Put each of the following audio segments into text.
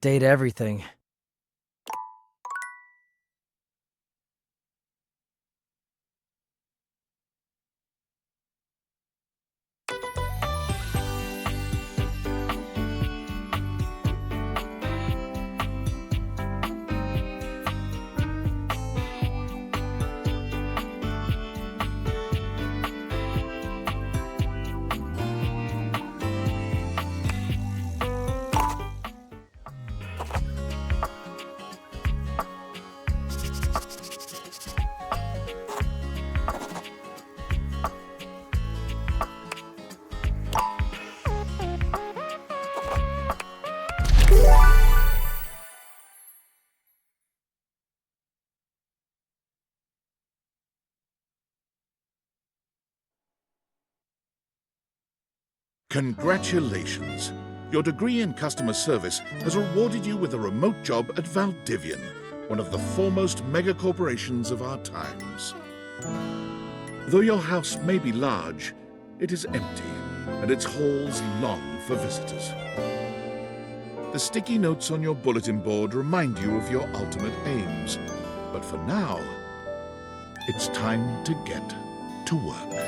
update everything. Congratulations! Your degree in customer service has rewarded you with a remote job at Valdivian, one of the foremost mega-corporations of our times. Though your house may be large, it is empty, and its halls long for visitors. The sticky notes on your bulletin board remind you of your ultimate aims, but for now, it's time to get to work.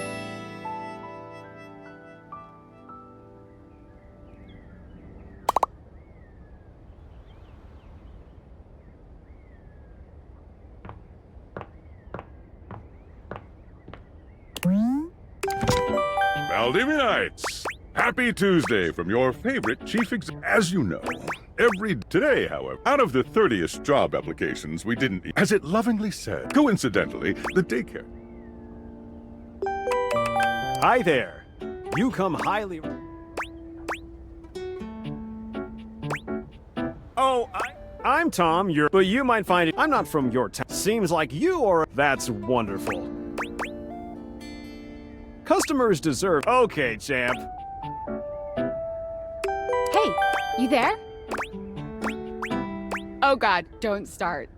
Valdivianites! Happy Tuesday from your favorite chief As you know, today, however, out of the 30th job applications we didn't, as it lovingly said, coincidentally, the daycare. Hi there. You come highly... Oh, I'm Tom, but you might find it... I'm not from your town. Seems like you are... That's wonderful. Customers deserve... Okay, champ. Hey, you there? Oh God, don't start.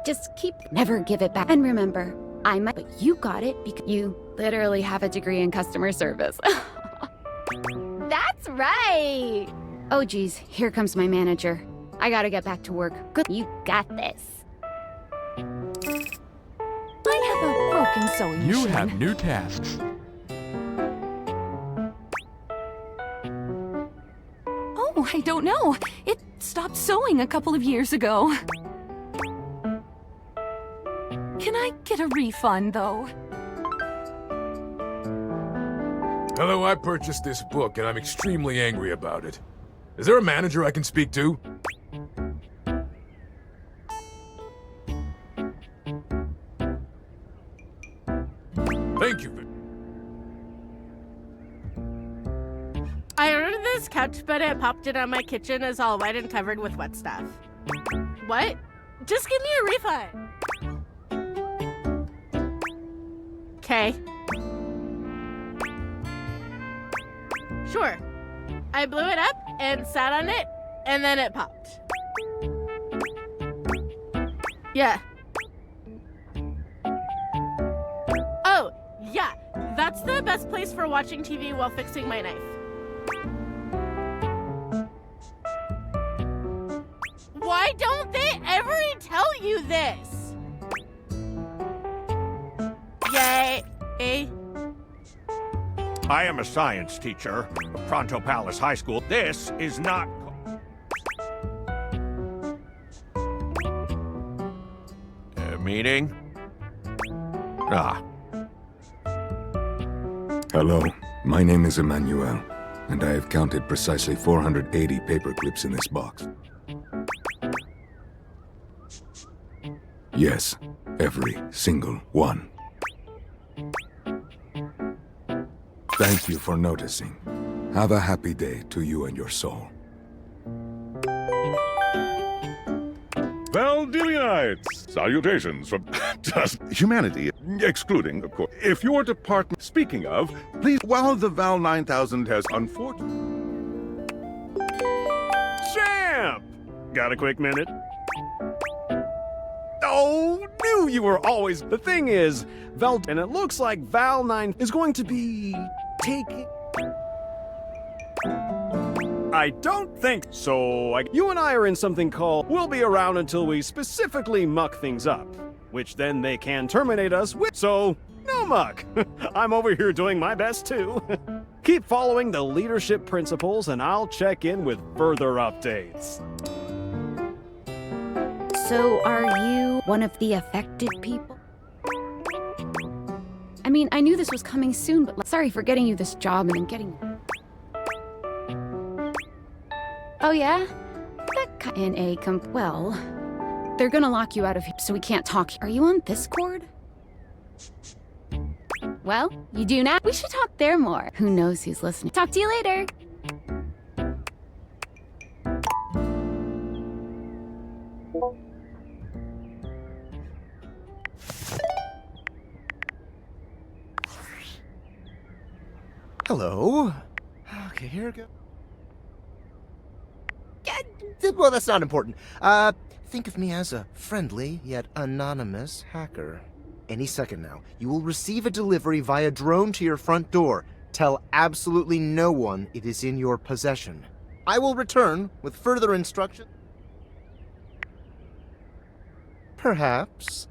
Just keep... Never give it back. And remember, but you got it because you literally have a degree in customer service. That's right! Oh geez, here comes my manager. I gotta get back to work. Good, you got this. I have a broken sewing machine. You have new tasks. Oh, I don't know. It stopped sewing a couple of years ago. Can I get a refund, though? Hello, I purchased this book and I'm extremely angry about it. Is there a manager I can speak to? Thank you. I ordered this couch, but it popped in on my kitchen is all white and covered with wet stuff. What? Just give me a refund. Okay. Sure. I blew it up and sat on it, and then it popped. Yeah. Oh, yeah. That's the best place for watching TV while fixing my knife. Why don't they ever tell you this? Yay. I am a science teacher of Pronto Palace High School. This is not... meeting? Ah. Hello, my name is Emmanuel, and I have counted precisely 480 paper clips in this box. Yes, every single one. Thank you for noticing. Have a happy day to you and your soul. Valdivianites! Salutations from just humanity, excluding, of course. If your department, speaking of, please, while the Val 9000 has unfortunately... Champ! Got a quick minute? Oh, knew you were always... The thing is, and it looks like Val 9 is going to be taking... I don't think so. You and I are in something called we'll be around until we specifically muck things up, which then they can terminate us with. So, no muck. I'm over here doing my best too. Keep following the leadership principles and I'll check in with further updates. So, are you one of the affected people? I mean, I knew this was coming soon, but sorry for getting you this job and then getting... Oh, yeah? That in a well, they're gonna lock you out of here, so we can't talk. Are you on Discord? Well, you do now. We should talk there more. Who knows who's listening? Talk to you later. Hello. Okay, here we go. Well, that's not important. Think of me as a friendly yet anonymous hacker. Any second now, you will receive a delivery via drone to your front door. Tell absolutely no one it is in your possession. I will return with further instruction. Perhaps.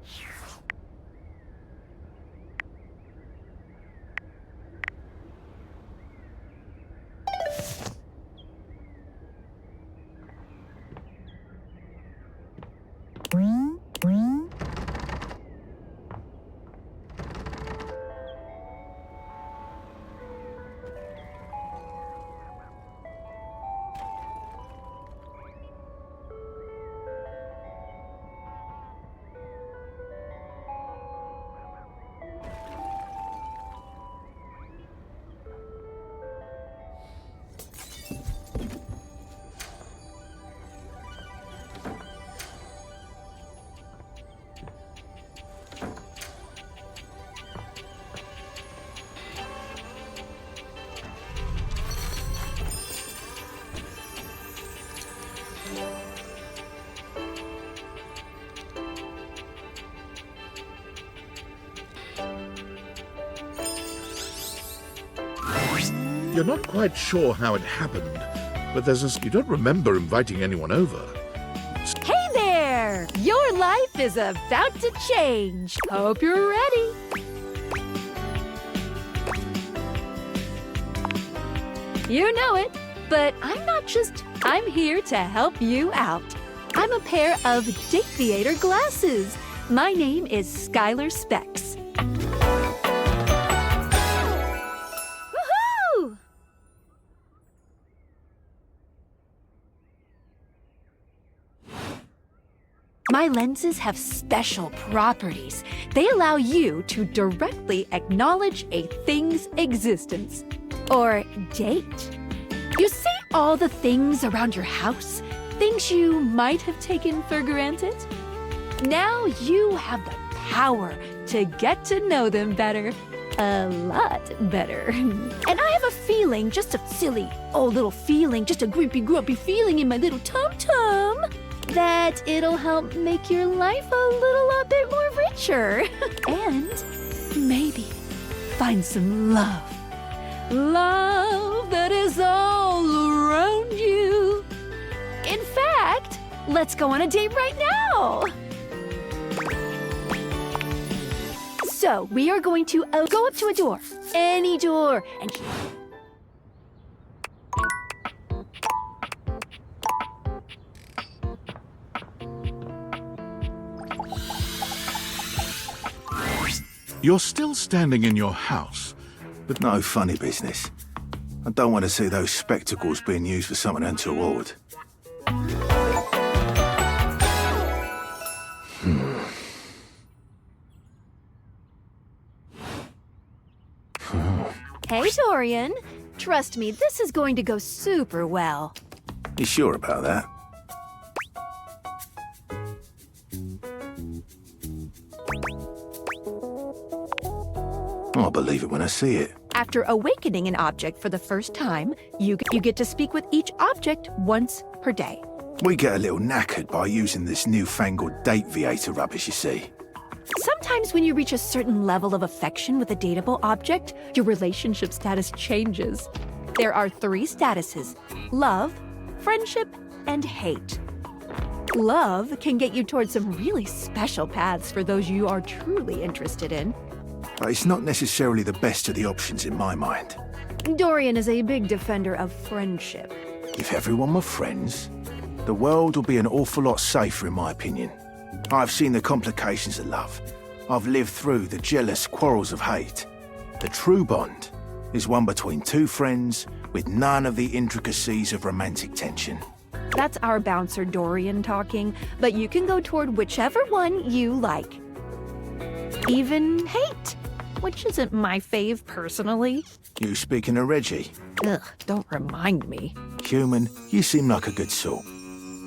You're not quite sure how it happened, but you don't remember inviting anyone over. Hey there! Your life is about to change. Hope you're ready. You know it, but I'm here to help you out. I'm a pair of Date Theater glasses. My name is Skylar Specs. Woohoo! My lenses have special properties. They allow you to directly acknowledge a thing's existence. Or date. You see all the things around your house? Things you might have taken for granted? Now you have the power to get to know them better. A lot better. And I have a feeling, just a silly old little feeling, just a grumpy feeling in my little tum-tum, that it'll help make your life a lot bit more richer. And maybe find some love. Love that is all around you. In fact, let's go on a date right now. So, we are going to go up to a door. Any door. And You're still standing in your house. But no funny business. I don't want to see those spectacles being used for something untoward. hey, Dorian. Trust me, this is going to go super well. You sure about that? I'll believe it when I see it. After awakening an object for the first time, you get to speak with each object once per day. We get a little knackered by using this newfangled date theater rubbish, you see. Sometimes when you reach a certain level of affection with a dateable object, your relationship status changes. There are 3 statuses: love, friendship, and hate. Love can get you towards some really special paths for those you are truly interested in. But it's not necessarily the best of the options in my mind. Dorian is a big defender of friendship. If everyone were friends, the world would be an awful lot safer, in my opinion. I've seen the complications of love. I've lived through the jealous quarrels of hate. The true bond is one between 2 friends with none of the intricacies of romantic tension. That's our bouncer Dorian talking, but you can go toward whichever one you like. Even hate, which isn't my fave personally. You speaking of Reggie? Ugh, don't remind me. Human, you seem like a good sort.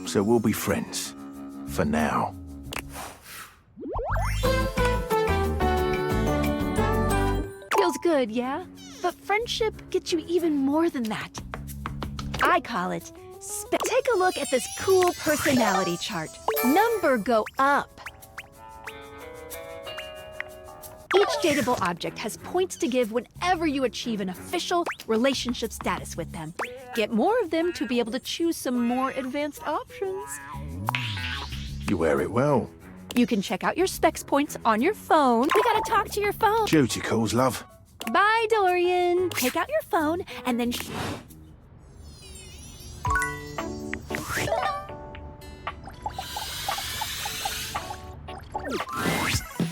So we'll be friends. For now. Feels good, yeah? But friendship gets you even more than that. I call it take a look at this cool personality chart. Number go up. Each dateable object has points to give whenever you achieve an official relationship status with them. Get more of them to be able to choose some more advanced options. You wear it well. You can check out your specs points on your phone. We gotta talk to your phone. Duty calls, love. Bye, Dorian. Take out your phone and then...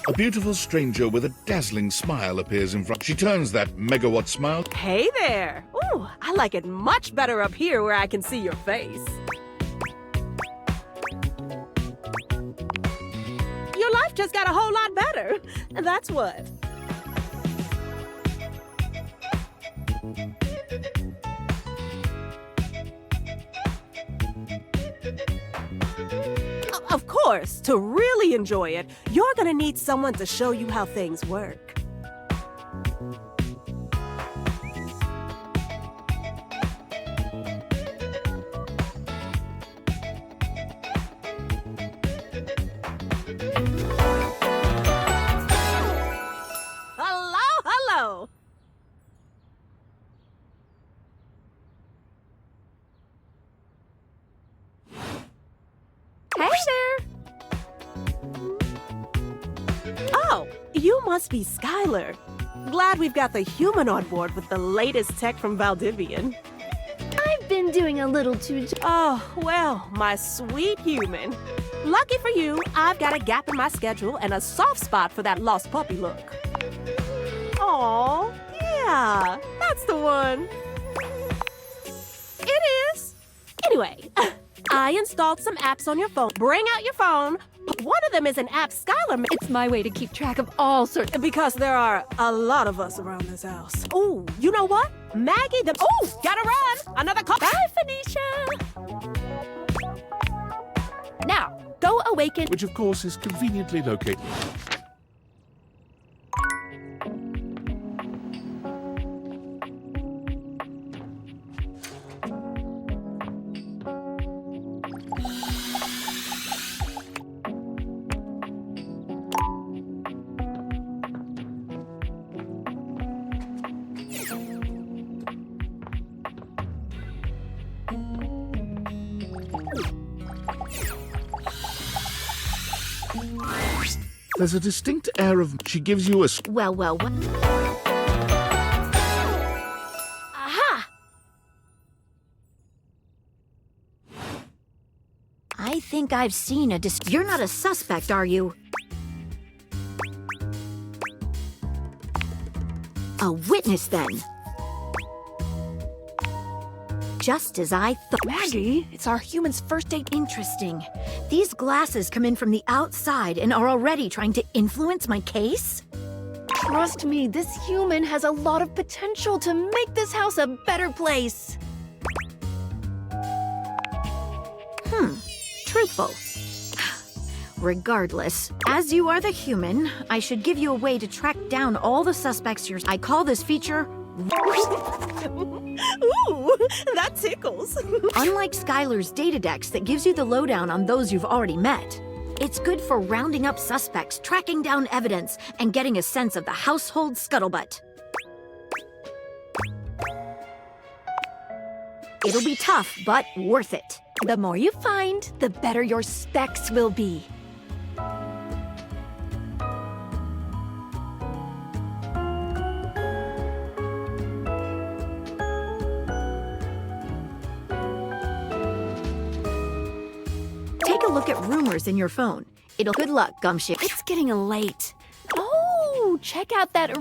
A beautiful stranger with a dazzling smile appears in front. She turns that megawatt smile. Hey there! Ooh, I like it much better up here where I can see your face. Your life just got a whole lot better. That's what. Of course, to really enjoy it, you're gonna need someone to show you how things work. Hello! Hey there! Oh, you must be Skylar. Glad we've got the human on board with the latest tech from Valdivian. I've been doing a little too... Oh, well, my sweet human. Lucky for you, I've got a gap in my schedule and a soft spot for that lost puppy look. Aw, yeah, that's the one. It is. Anyway, I installed some apps on your phone. Bring out your phone. One of them is an app Skylar. It's my way to keep track of all sorts... Because there are a lot of us around this house. Ooh, you know what? Maggie, ooh, gotta run. Another call. Bye, Phoenicia! Now, go awaken... Which, of course, is conveniently located. There's a distinct air of... She gives you a... Well, what? Aha! I think I've seen a You're not a suspect, are you? A witness, then. Just as I thought. Maggie, it's our human's first date. Interesting. These glasses come in from the outside and are already trying to influence my case? Trust me, this human has a lot of potential to make this house a better place. Truthful. Regardless, as you are the human, I should give you a way to track down all the suspects I call this feature... Ooh, that tickles. Unlike Skylar's Datadex that gives you the lowdown on those you've already met, it's good for rounding up suspects, tracking down evidence, and getting a sense of the household scuttlebutt. It'll be tough, but worth it. The more you find, the better your specs will be. Take a look at rumors in your phone. Good luck, Gumshoe. It's getting late. Oh, check out that.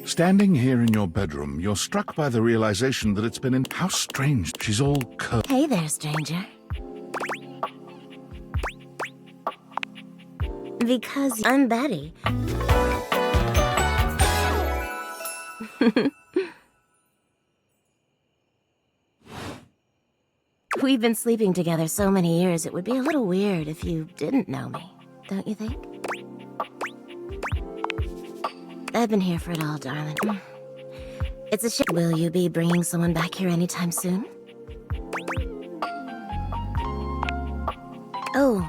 Standing here in your bedroom, you're struck by the realization that it's been in... How strange. She's all Hey there, stranger. Because I'm Betty. We've been sleeping together so many years, it would be a little weird if you didn't know me, don't you think? I've been here for it all, darling. It's a shame. Will you be bringing someone back here anytime soon? Oh,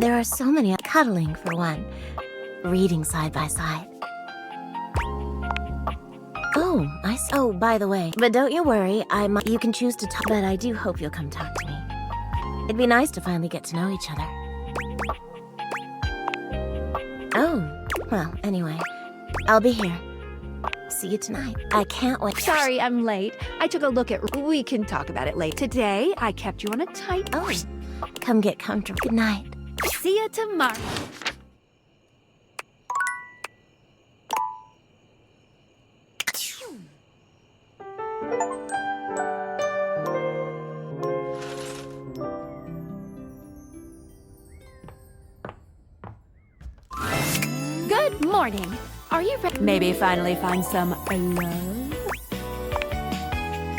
there are so many. Cuddling, for one. Reading side by side. Oh, Oh, by the way, but don't you worry, you can choose to talk, but I do hope you'll come talk to me. It'd be nice to finally get to know each other. Oh, well, anyway, I'll be here. See you tonight. I can't wait. Sorry, I'm late. I took a look at... We can talk about it later. Today, I kept you on a tight... Oh, come get comfortable. Good night. See you tomorrow. Good morning. Are you ready? Maybe finally find some love?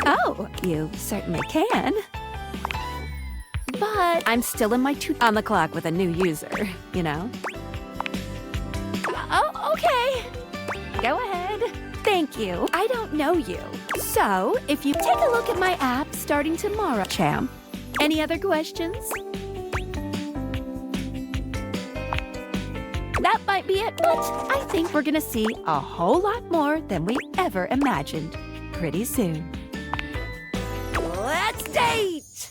Oh, you certainly can. But I'm still in my on the clock with a new user, you know? Oh, okay. Go ahead. Thank you. I don't know you. So, if you take a look at my app starting tomorrow, champ. Any other questions? That might be it, but I think we're gonna see a whole lot more than we ever imagined pretty soon. Let's date!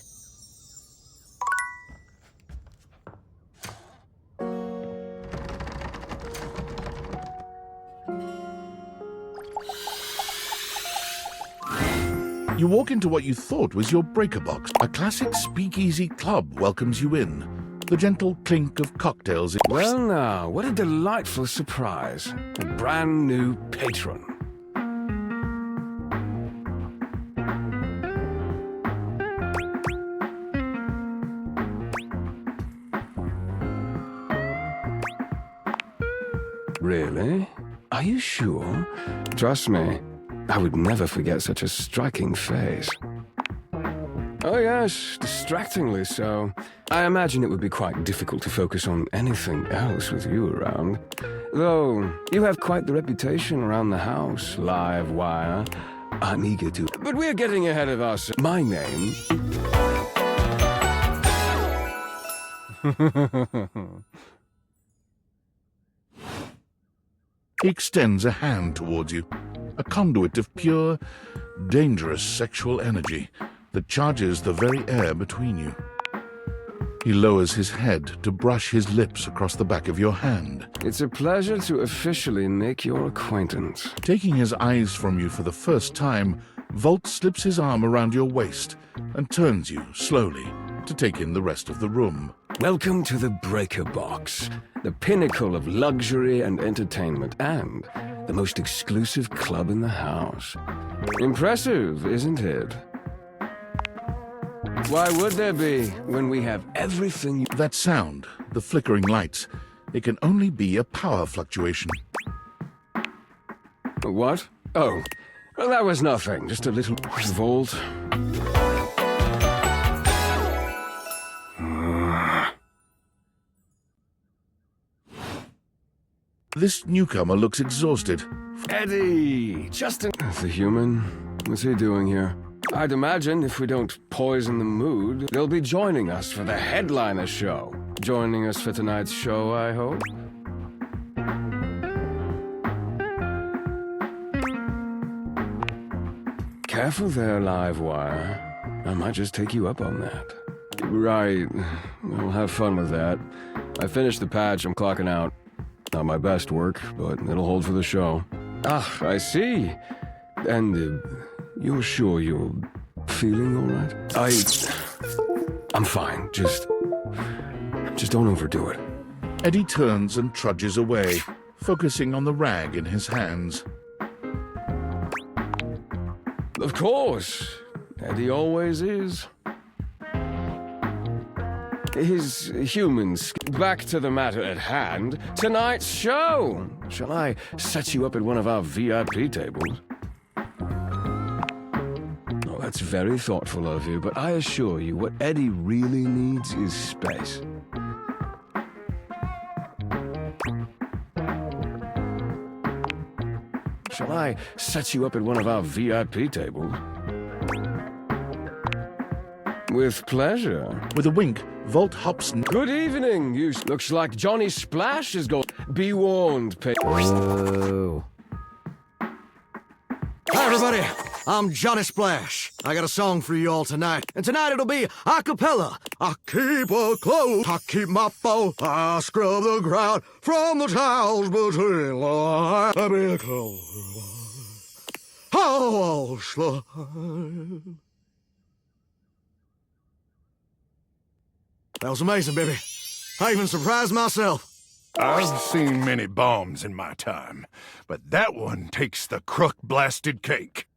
You walk into what you thought was your breaker box. A classic speakeasy club welcomes you in. The gentle clink of cocktails. Well now, what a delightful surprise. A brand new patron. Really? Are you sure? Trust me, I would never forget such a striking face. Oh yes, distractingly so. I imagine it would be quite difficult to focus on anything else with you around. Though, you have quite the reputation around the house, live wire. I'm eager to... But we're getting ahead of us. My name... He extends a hand towards you, a conduit of pure, dangerous sexual energy that charges the very air between you. He lowers his head to brush his lips across the back of your hand. It's a pleasure to officially make your acquaintance. Taking his eyes from you for the first time, Volt slips his arm around your waist and turns you slowly to take in the rest of the room. Welcome to the Breaker Box, the pinnacle of luxury and entertainment, and the most exclusive club in the house. Impressive, isn't it? Why would there be when we have everything? That sound, the flickering lights, it can only be a power fluctuation. What? Oh, well, that was nothing. Just a little Volt. This newcomer looks exhausted. Eddie! Justin! The human? What's he doing here? I'd imagine if we don't poison the mood, they'll be joining us for the headliner show. Joining us for tonight's show, I hope. Careful there, Livewire. I might just take you up on that. Right. We'll have fun with that. I finished the patch, I'm clocking out. Not my best work, but it'll hold for the show. Ah, I see. And you're sure you're feeling all right? I'm fine. Just don't overdo it. Eddie turns and trudges away, focusing on the rag in his hands. Of course. Eddie always is. His humans. Back to the matter at hand. Tonight's show. Shall I set you up at one of our VIP tables? Oh, that's very thoughtful of you, but I assure you, what Eddie really needs is space. Shall I set you up at one of our VIP tables? With pleasure. With a wink, Volt hops... Good evening. You looks like Johnny Splash is going... Be warned, Whoa. Hi, everybody. I'm Johnny Splash. I got a song for you all tonight. And tonight it'll be a cappella. I keep a clothes, I keep my bow, I scrub the ground from the tiles between the lines. I be a clothes. Oh, slide. That was amazing, baby. I even surprised myself. I've seen many bombs in my time, but that one takes the crook-blasted cake.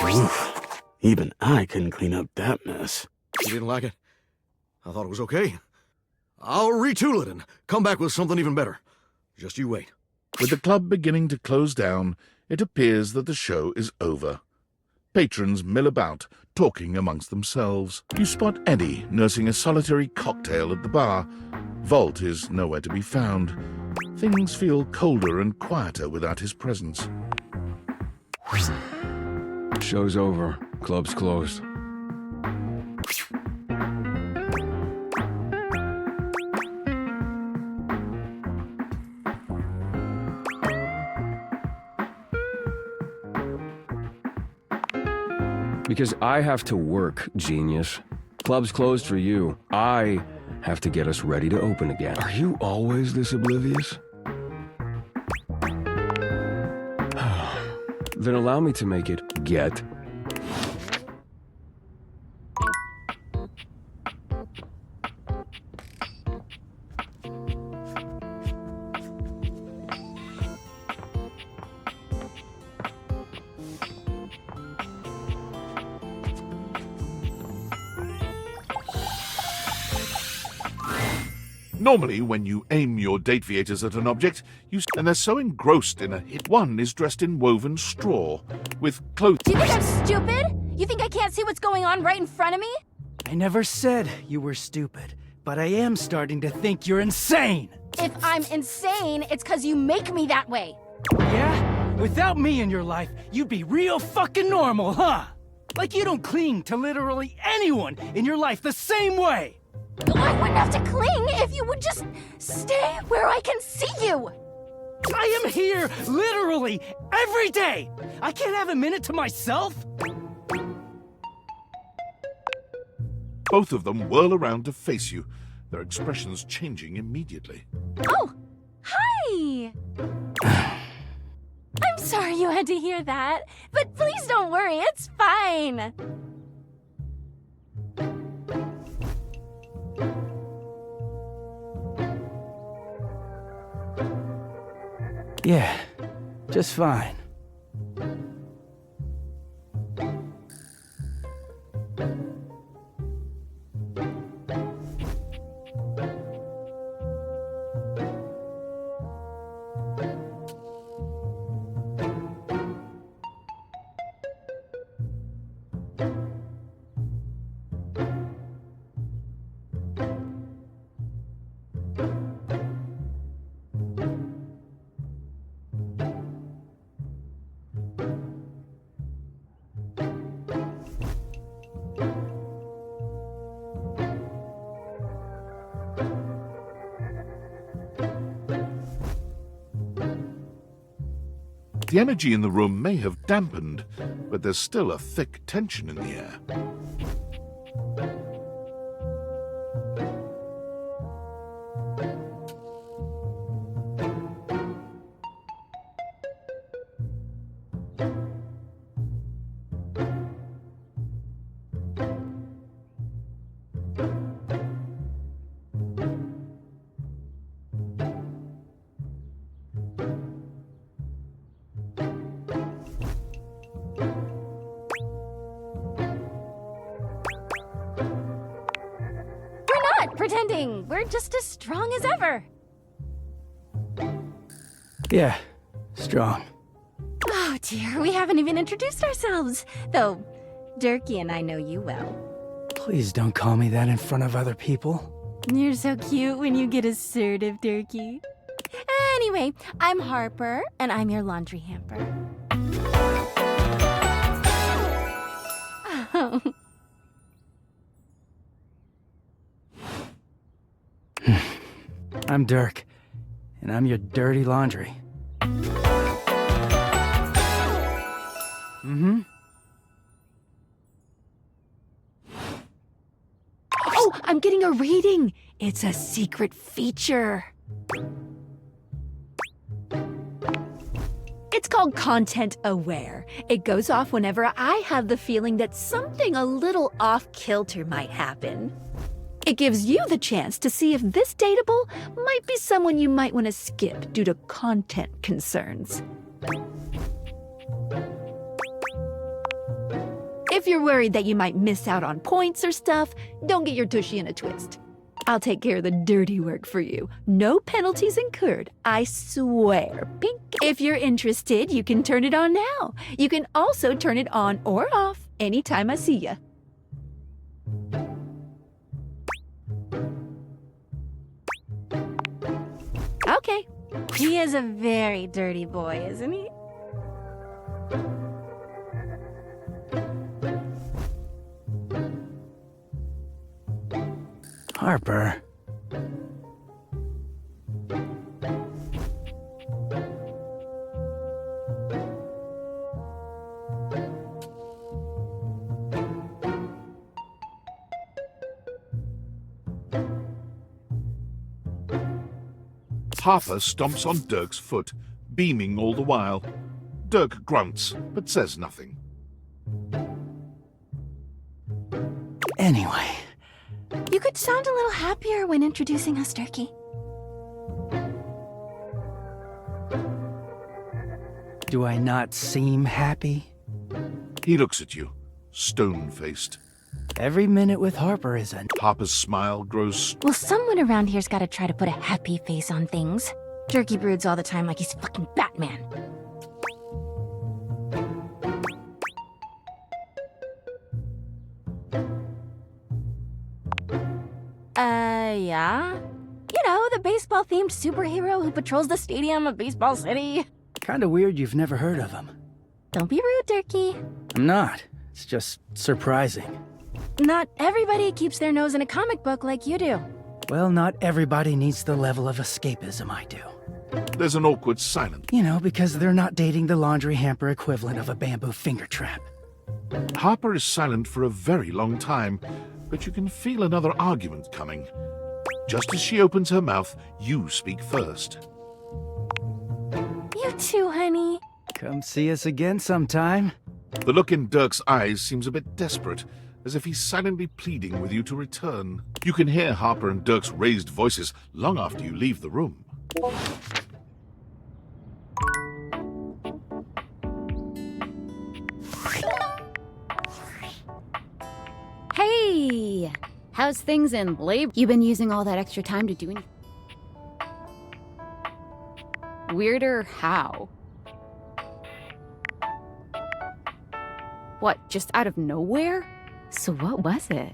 Oof. Even I couldn't clean up that mess. You didn't like it? I thought it was okay. I'll retool it and come back with something even better. Just you wait. With the club beginning to close down, it appears that the show is over. Patrons mill about, talking amongst themselves. You spot Eddie nursing a solitary cocktail at the bar. Volt is nowhere to be found. Things feel colder and quieter without his presence. Show's over. Club's closed. Because I have to work, genius. Club's closed for you. I have to get us ready to open again. Are you always this oblivious? Then allow me to make it get. Normally, when you aim your dateviators at an object, and they're so engrossed in a hit. One is dressed in woven straw, with clothes. Do you think I'm stupid? You think I can't see what's going on right in front of me? I never said you were stupid, but I am starting to think you're insane. If I'm insane, it's because you make me that way. Yeah? Without me in your life, you'd be real fucking normal, huh? Like you don't cling to literally anyone in your life the same way. I wouldn't have to cling if you would just stay where I can see you. I am here literally every day. I can't have a minute to myself. Both of them whirl around to face you, their expressions changing immediately. Oh, hi! I'm sorry you had to hear that, but please don't worry, it's fine. Yeah, just fine. The energy in the room may have dampened, but there's still a thick tension in the air. Pretending we're just as strong as ever. Yeah, strong. Oh dear, we haven't even introduced ourselves. Though, Durkee and I know you well. Please don't call me that in front of other people. You're so cute when you get assertive, Durkee. Anyway, I'm Harper, and I'm your laundry hamper. Oh. I'm Dirk, and I'm your dirty laundry. Mm-hmm. Oh, I'm getting a reading. It's a secret feature. It's called Content Aware. It goes off whenever I have the feeling that something a little off-kilter might happen. It gives you the chance to see if this dateable might be someone you might want to skip due to content concerns. If you're worried that you might miss out on points or stuff, don't get your tushy in a twist. I'll take care of the dirty work for you. No penalties incurred, I swear. Pink. If you're interested, you can turn it on now. You can also turn it on or off anytime I see ya. Okay. He is a very dirty boy, isn't he? Harper. Harper stomps on Dirk's foot, beaming all the while. Dirk grunts, but says nothing. Anyway. You could sound a little happier when introducing us, Durkee. Do I not seem happy? He looks at you, stone-faced. Every minute with Harper is a... Harper's smile grows... Well, someone around here's gotta try to put a happy face on things. Jerky broods all the time like he's fucking Batman. Yeah? You know, the baseball-themed superhero who patrols the stadium of Baseball City. Kinda weird you've never heard of him. Don't be rude, Turkey. I'm not. It's just surprising. Not everybody keeps their nose in a comic book like you do. Well, not everybody needs the level of escapism I do. There's an awkward silence. You know, because they're not dating the laundry hamper equivalent of a bamboo finger trap. Harper is silent for a very long time, but you can feel another argument coming. Just as she opens her mouth, you speak first. You too, honey. Come see us again sometime. The look in Dirk's eyes seems a bit desperate, as if he's silently pleading with you to return. You can hear Harper and Dirk's raised voices long after you leave the room. Hey! How's things in Blade? You been using all that extra time to do anything? Weirder how? What, just out of nowhere? So what was it?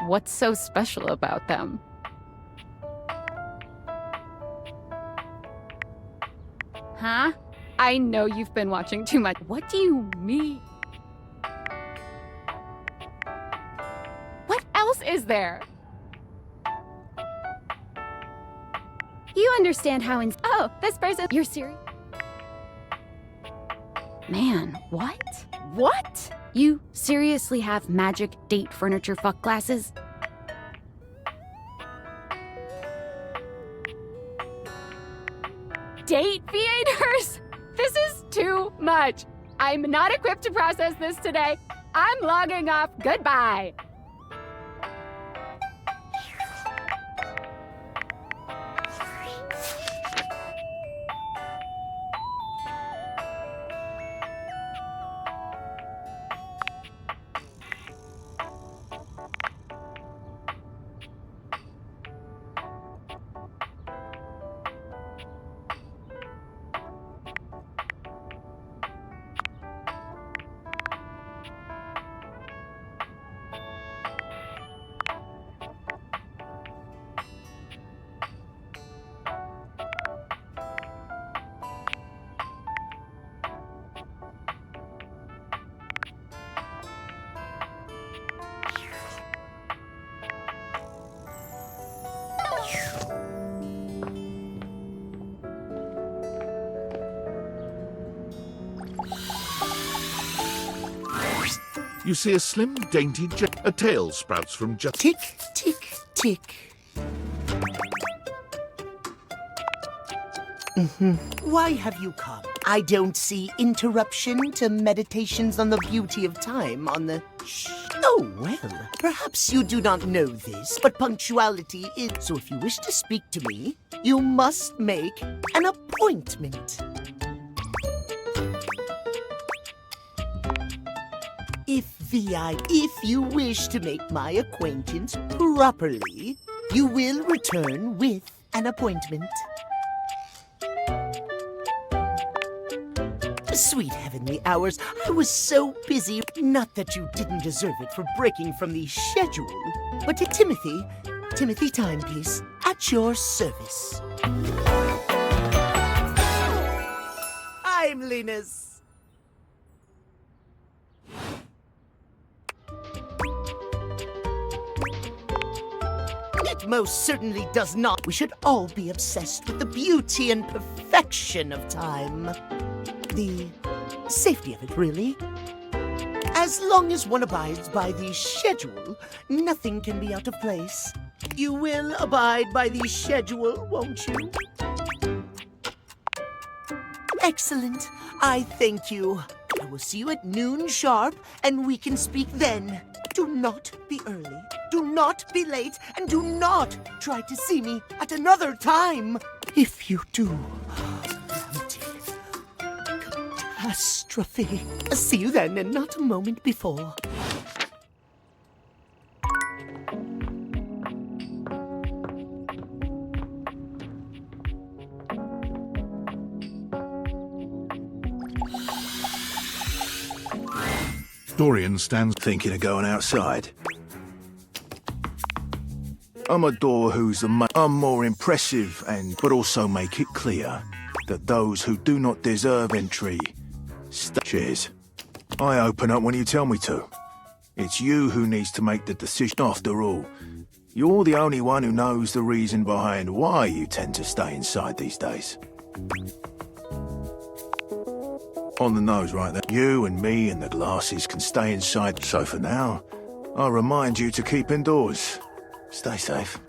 What's so special about them? Huh? I know you've been watching too much. What do you mean? What else is there? You understand how oh, this person- You're serious? Man, what? What? You seriously have magic date furniture fuck classes? Date theaters? This is too much. I'm not equipped to process this today. I'm logging off. Goodbye. You see a slim, dainty a tail sprouts from just... Tick, tick, tick. Why have you come? I don't see interruption to meditations on the beauty of time on the... Oh, well, perhaps you do not know this, but punctuality is... So if you wish to speak to me, you must make an appointment. If you wish to make my acquaintance properly, you will return with an appointment. Sweet heavenly hours, I was so busy. Not that you didn't deserve it for breaking from the schedule, but to Timothy Timepiece, at your service. Timeliness. It most certainly does not. We should all be obsessed with the beauty and perfection of time. The safety of it, really. As long as one abides by the schedule, nothing can be out of place. You will abide by the schedule, won't you? Excellent. I thank you. I will see you at noon sharp, and we can speak then. Do not be early, do not be late, and do not try to see me at another time. If you do, catastrophe. See you then, and not a moment before. Dorian stands thinking of going outside. I'm a door who's I'm more impressive but also make it clear that those who do not deserve entry cheers. I open up when you tell me to. It's you who needs to make the decision after all. You're the only one who knows the reason behind why you tend to stay inside these days. On the nose right there. You and me and the glasses can stay inside. So for now, I'll remind you to keep indoors. Stay safe.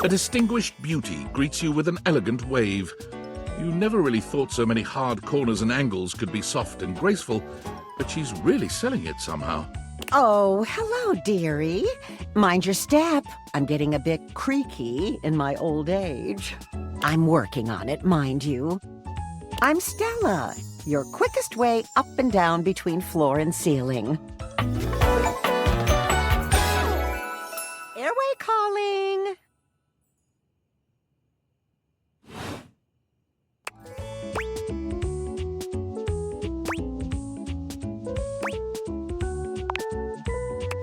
A distinguished beauty greets you with an elegant wave. You never really thought so many hard corners and angles could be soft and graceful, but she's really selling it somehow. Oh, hello, dearie. Mind your step. I'm getting a bit creaky in my old age. I'm working on it, mind you. I'm Stella, your quickest way up and down between floor and ceiling. Airway calling.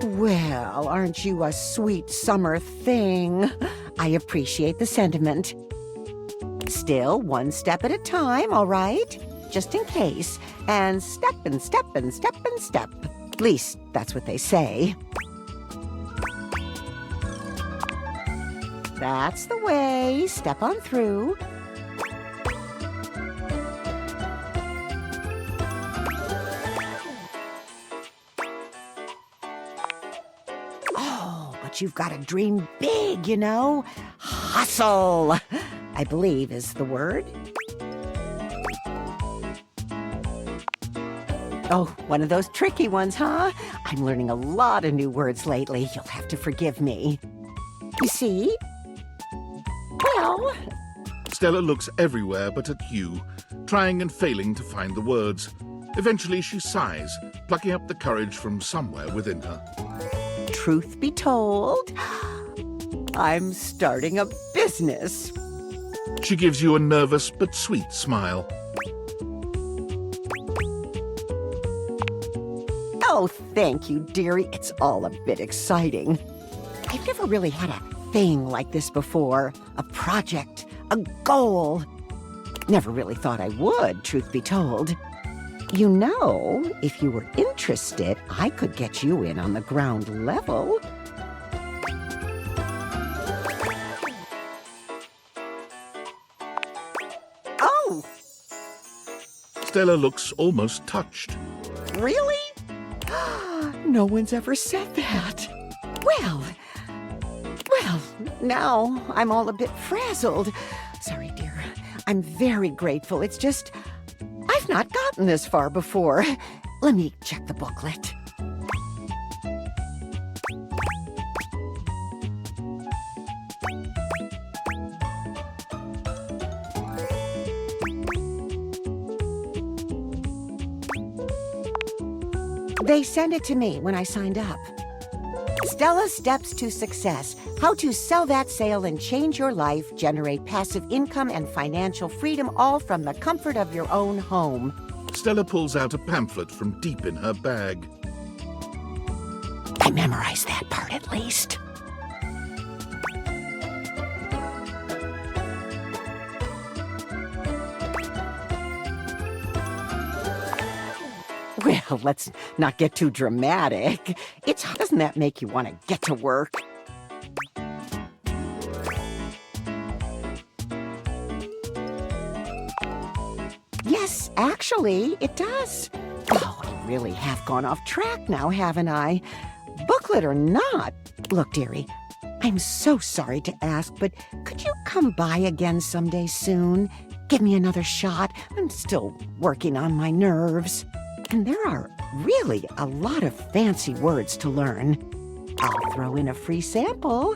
Well, aren't you a sweet summer thing? I appreciate the sentiment. Still, one step at a time, all right? Just in case. And step and step and step and step. At least, that's what they say. That's the way. Step on through. You've got to dream big, you know? Hustle, I believe is the word. Oh, one of those tricky ones, huh? I'm learning a lot of new words lately. You'll have to forgive me. You see? Well... Stella looks everywhere but at you, trying and failing to find the words. Eventually she sighs, plucking up the courage from somewhere within her. Truth be told, I'm starting a business. She gives you a nervous but sweet smile. Oh, thank you, dearie. It's all a bit exciting. I've never really had a thing like this before. A project, a goal. Never really thought I would, truth be told. You know, if you were interested, I could get you in on the ground level. Oh! Stella looks almost touched. Really? No one's ever said that. Well, now I'm all a bit frazzled. Sorry, dear. I'm very grateful. It's just... I've not gotten this far before. Let me check the booklet. They sent it to me when I signed up. Stella's Steps to Success. How to sell that sale and change your life, generate passive income and financial freedom, all from the comfort of your own home. Stella pulls out a pamphlet from deep in her bag. I memorized that part at least. Well, let's not get too dramatic. Doesn't that make you want to get to work? Yes, actually, it does. Oh, I really have gone off track now, haven't I? Booklet or not. Look, dearie, I'm so sorry to ask, but could you come by again someday soon? Give me another shot. I'm still working on my nerves. And there are Really a lot of fancy words to learn. I'll throw in a free sample.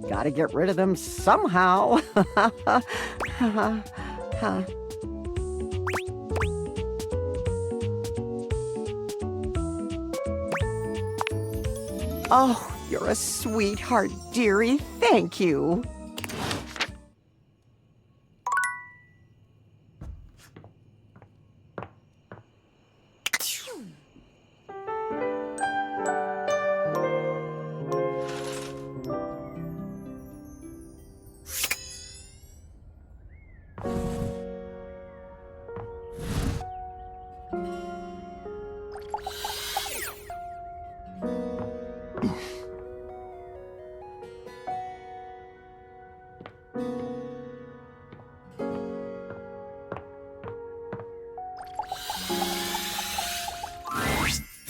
Gotta get rid of them somehow. Oh, you're a sweetheart, dearie. Thank you.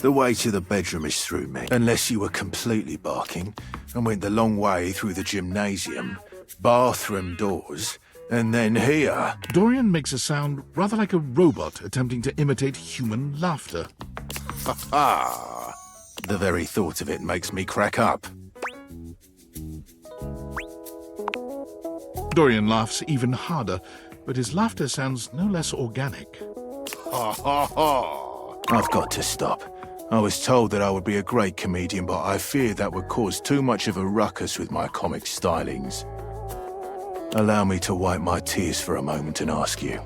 The way to the bedroom is through me, unless you were completely barking and went the long way through the gymnasium, bathroom doors, and then here. Dorian makes a sound rather like a robot attempting to imitate human laughter. Ha ha! The very thought of it makes me crack up. Dorian laughs even harder, but his laughter sounds no less organic. Ha ha ha! I've got to stop. I was told that I would be a great comedian, but I fear that would cause too much of a ruckus with my comic stylings. Allow me to wipe my tears for a moment and ask you,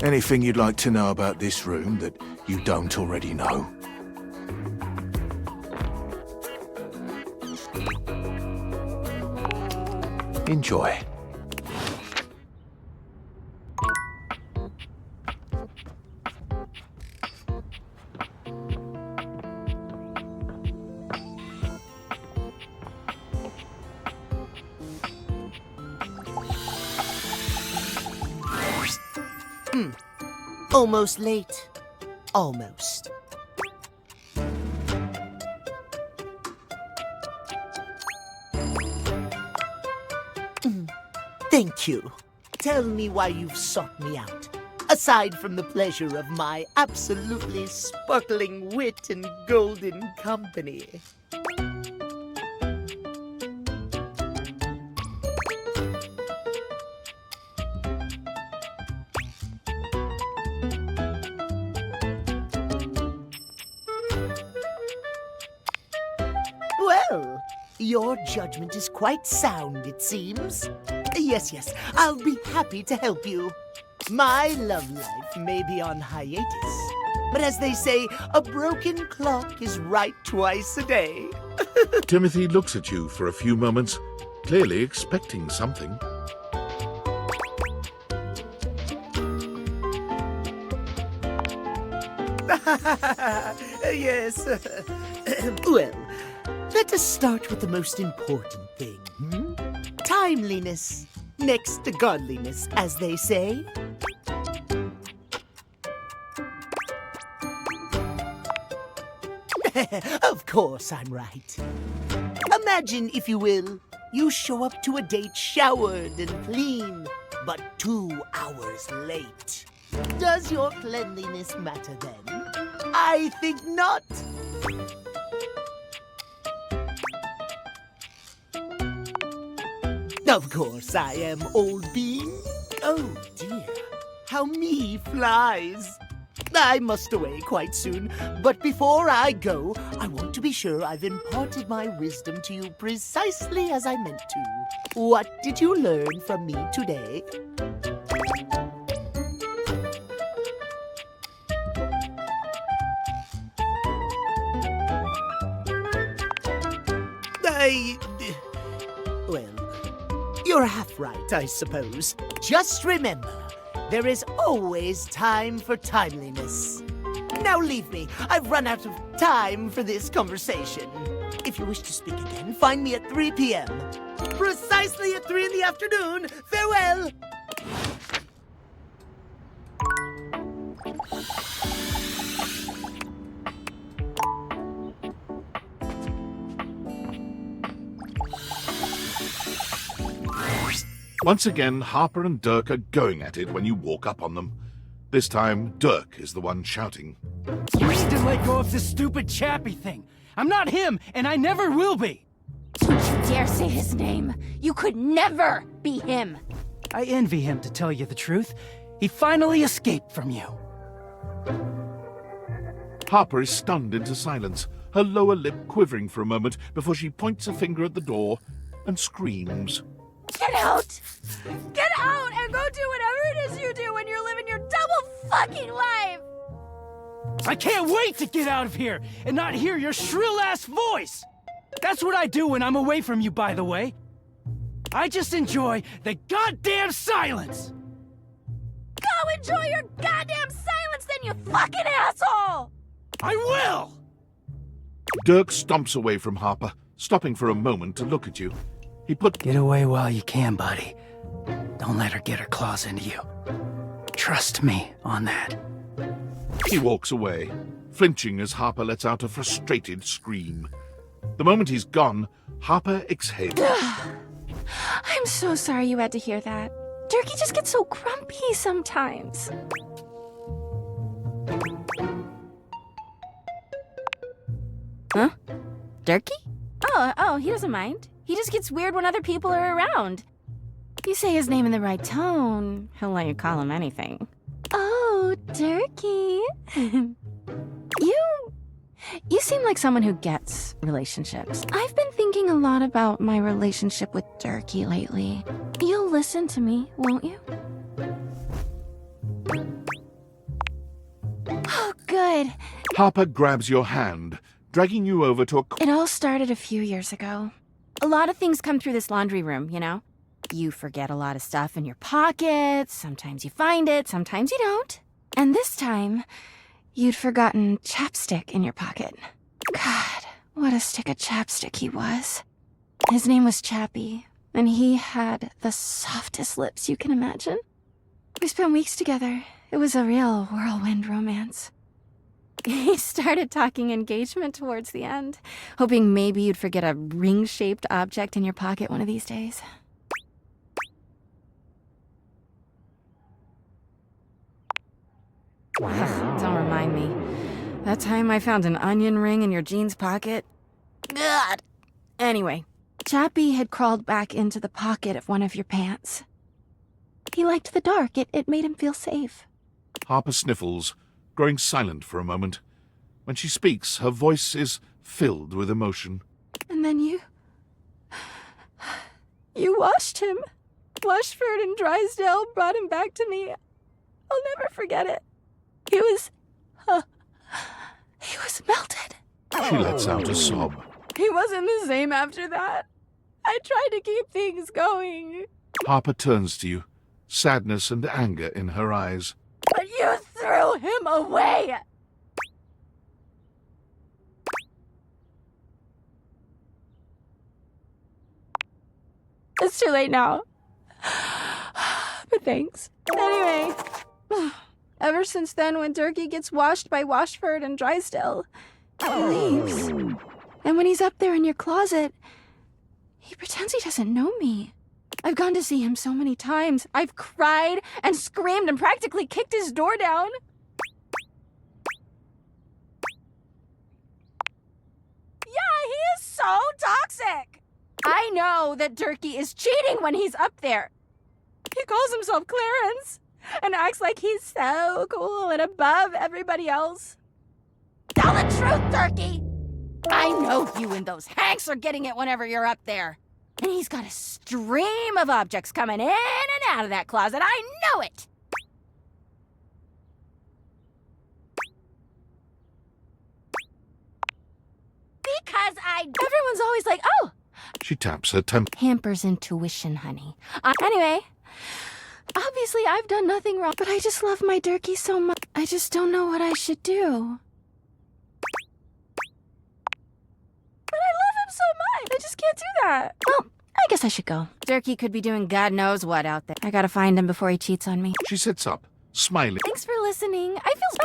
anything you'd like to know about this room that you don't already know? Enjoy. Almost late. Almost. Thank you. Tell me why you've sought me out. Aside from the pleasure of my absolutely sparkling wit and golden company. Well, your judgment is quite sound, it seems. Yes, I'll be happy to help you. My love life may be on hiatus, but as they say, a broken clock is right twice a day. Timothy looks at you for a few moments, clearly expecting something. Yes. Well, let us start with the most important thing. Timeliness. Next to godliness, as they say. Of course I'm right. Imagine, if you will, you show up to a date showered and clean, but 2 hours late. Does your cleanliness matter then? I think not. Of course I am, old bean. Oh dear, how me flies. I must away quite soon, but before I go, I want to be sure I've imparted my wisdom to you precisely as I meant to. What did you learn from me today? Well, you're half right, I suppose. Just remember, there is always time for timeliness. Now leave me. I've run out of time for this conversation. If you wish to speak again, find me at 3 p.m. Precisely at 3 in the afternoon. Farewell! Once again, Harper and Dirk are going at it when you walk up on them. This time, Dirk is the one shouting. You need to let go of this stupid Chappie thing. I'm not him, and I never will be. Don't you dare say his name. You could never be him. I envy him, to tell you the truth. He finally escaped from you. Harper is stunned into silence, her lower lip quivering for a moment before she points a finger at the door and screams. Get out! Get out and go do whatever it is you do when you're living your double fucking life! I can't wait to get out of here and not hear your shrill-ass voice! That's what I do when I'm away from you, by the way. I just enjoy the goddamn silence! Go enjoy your goddamn silence then, you fucking asshole! I will! Dirk stomps away from Harper, stopping for a moment to look at you. Get away while you can, buddy. Don't let her get her claws into you. Trust me on that. He walks away, flinching as Harper lets out a frustrated scream. The moment he's gone, Harper exhales. I'm so sorry you had to hear that. Turkey just gets so grumpy sometimes. Huh? Turkey? Oh, he doesn't mind. He just gets weird when other people are around. You say his name in the right tone, he'll let you call him anything. Oh, Turkey. You seem like someone who gets relationships. I've been thinking a lot about my relationship with Turkey lately. You'll listen to me, won't you? Oh, good. Harper grabs your hand, dragging you over to a... It all started a few years ago. A lot of things come through this laundry room, you know? You forget a lot of stuff in your pockets, sometimes you find it, sometimes you don't. And this time, you'd forgotten chapstick in your pocket. God, what a stick of chapstick he was. His name was Chappie, and he had the softest lips you can imagine. We spent weeks together. It was a real whirlwind romance. He started talking engagement towards the end, hoping maybe you'd forget a ring-shaped object in your pocket one of these days. Don't remind me. That time I found an onion ring in your jeans pocket. God! Anyway, Chappie had crawled back into the pocket of one of your pants. He liked the dark. It made him feel safe. Harper sniffles, growing silent for a moment. When she speaks, her voice is filled with emotion. And then you washed him. Washford and Drysdale brought him back to me. I'll never forget it. He was melted. She lets out a sob. He wasn't the same after that. I tried to keep things going. Harper turns to you, sadness and anger in her eyes. But you threw him away! It's too late now. But thanks. Anyway, ever since then, when Turkey gets washed by Washford and Drysdale, he leaves. And when he's up there in your closet, he pretends he doesn't know me. I've gone to see him so many times. I've cried and screamed and practically kicked his door down. Yeah, he is so toxic. I know that Turkey is cheating when he's up there. He calls himself Clarence and acts like he's so cool and above everybody else. Tell the truth, Turkey! I know you and those Hanks are getting it whenever you're up there. And he's got a stream of objects coming in and out of that closet. I know it! Because everyone's always like, oh! She taps her temple. Hampers intuition, honey. Anyway, obviously I've done nothing wrong, but I just love my Turkey so much. I just don't know what I should do. But I love him so much. I just can't do that. Well, I guess I should go. Turkey could be doing God knows what out there. I gotta find him before he cheats on me. She sits up, smiling. Thanks for listening. I feel... Bye!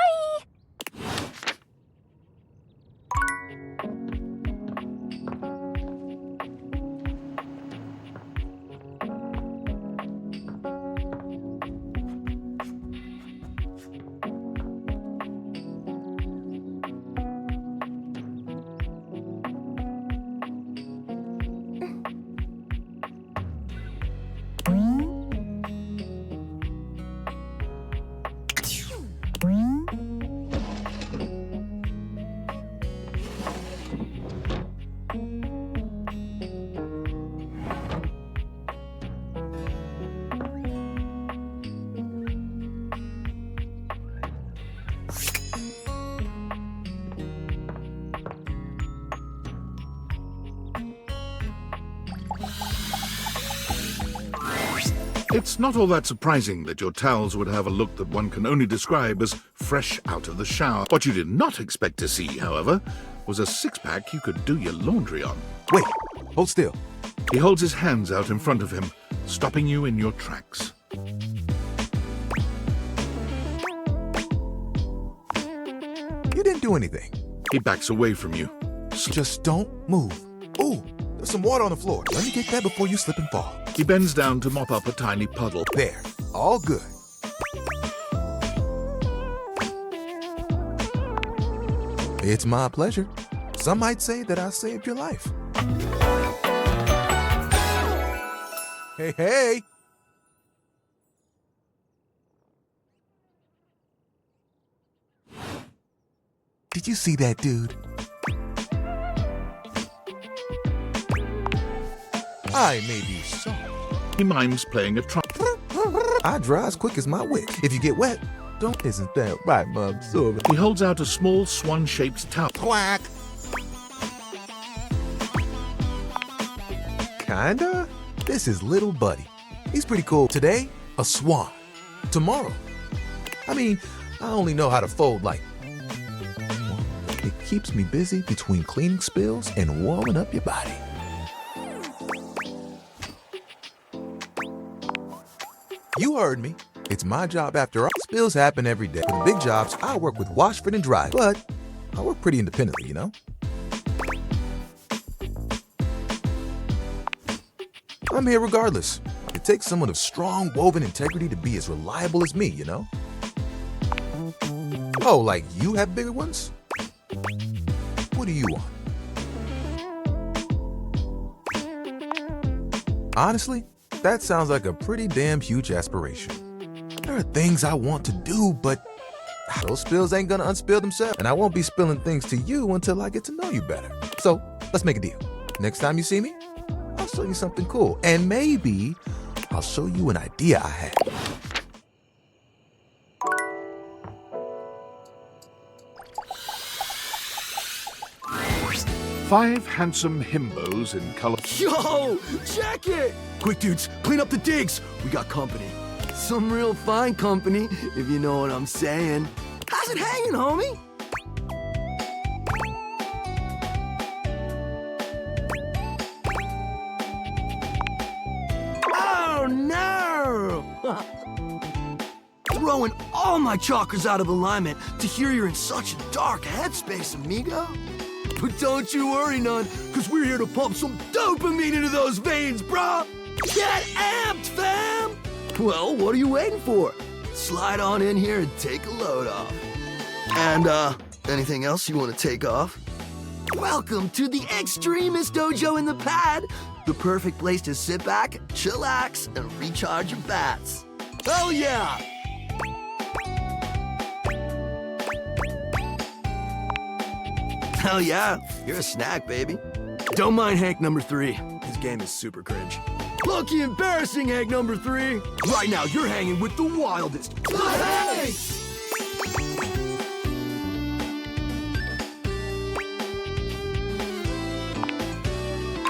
It's not all that surprising that your towels would have a look that one can only describe as fresh out of the shower. What you did not expect to see, however, was a six-pack you could do your laundry on. Wait, hold still. He holds his hands out in front of him, stopping you in your tracks. You didn't do anything. He backs away from you. Just don't move. Ooh, there's some water on the floor. Let me get that before you slip and fall. He bends down to mop up a tiny puddle. There, all good. It's my pleasure. Some might say that I saved your life. Hey, hey! Did you see that dude? I may be sorry. He mimes playing a trumpet. I dry as quick as my wig. If you get wet, don't. Isn't that right, my absorber? He holds out a small swan-shaped towel. Quack! Kinda? This is little buddy. He's pretty cool. Today, a swan. Tomorrow, I mean, I only know how to fold like. It keeps me busy between cleaning spills and warming up your body. You heard me. It's my job after all. Spills happen every day. For the big jobs, I work with Washford and Dry, but I work pretty independently, you know? I'm here regardless. It takes someone of strong woven integrity to be as reliable as me, you know? Oh, like you have bigger ones? What do you want? Honestly, that sounds like a pretty damn huge aspiration. There are things I want to do, but those spills ain't gonna unspill themselves, and I won't be spilling things to you until I get to know you better. So, let's make a deal. Next time you see me, I'll show you something cool, and maybe I'll show you an idea I had. Five handsome himbos in color. Yo, check it! Quick, dudes, clean up the digs. We got company. Some real fine company, if you know what I'm saying. How's it hanging, homie? Oh, no! Throwing all my chakras out of alignment to hear you're in such a dark headspace, amigo. But don't you worry none, because we're here to pump some dopamine into those veins, brah! Get amped, fam! Well, what are you waiting for? Slide on in here and take a load off. And, anything else you want to take off? Welcome to the Extremist Dojo in the Pad, the perfect place to sit back, chillax, and recharge your bats. Hell yeah! Hell yeah, you're a snack, baby. Don't mind Hank number 3. His game is super cringe. Lucky embarrassing, Hank number 3. Right now, you're hanging with the wildest. The Hanks!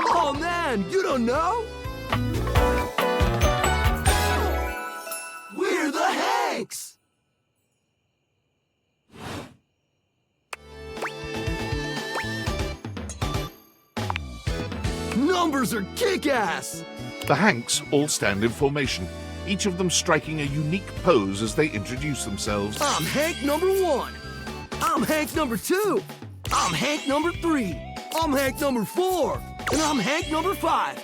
Oh man, you don't know? We're the Hanks! Numbers are kick-ass! The Hanks all stand in formation, each of them striking a unique pose as they introduce themselves. I'm Hank number 1. I'm Hank number 2. I'm Hank number 3. I'm Hank number 4. And I'm Hank number 5.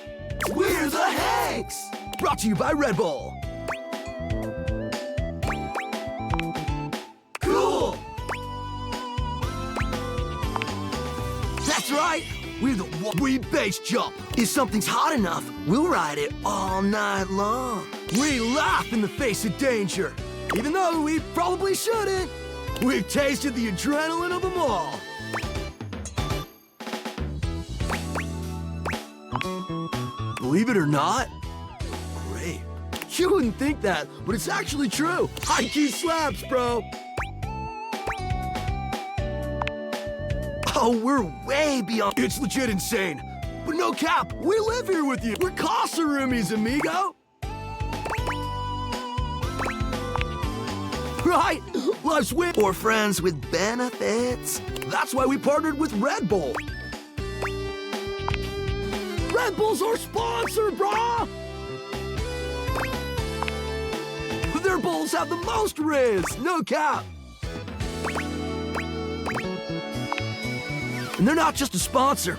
We're the Hanks! Brought to you by Red Bull. Cool! That's right! We're the we bass jump. If something's hot enough, we'll ride it all night long. We laugh in the face of danger, even though we probably shouldn't. We've tasted the adrenaline of them all. Believe it or not? Great. You wouldn't think that, but it's actually true. High key slaps, bro. Oh, we're way beyond. It's legit insane. But no cap, we live here with you. We're Casa roomies, amigo. right? Life's with or friends with benefits. That's why we partnered with Red Bull. Red Bull's our sponsor, brah! Their bowls have the most Riz, no cap. And they're not just a sponsor.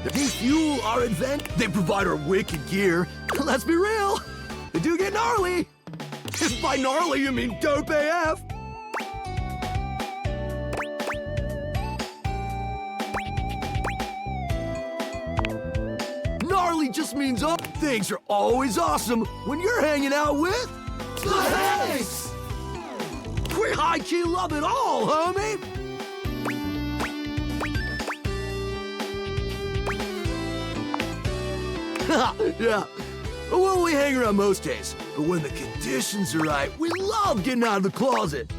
They fuel our advent. They provide our wicked gear. Let's be real, they do get gnarly. If by gnarly you mean dope AF. Gnarly just means up. Things are always awesome when you're hanging out with the Hanks. We high-key love it all, homie. Yeah. Well, we hang around most days, but when the conditions are right, we love getting out of the closet.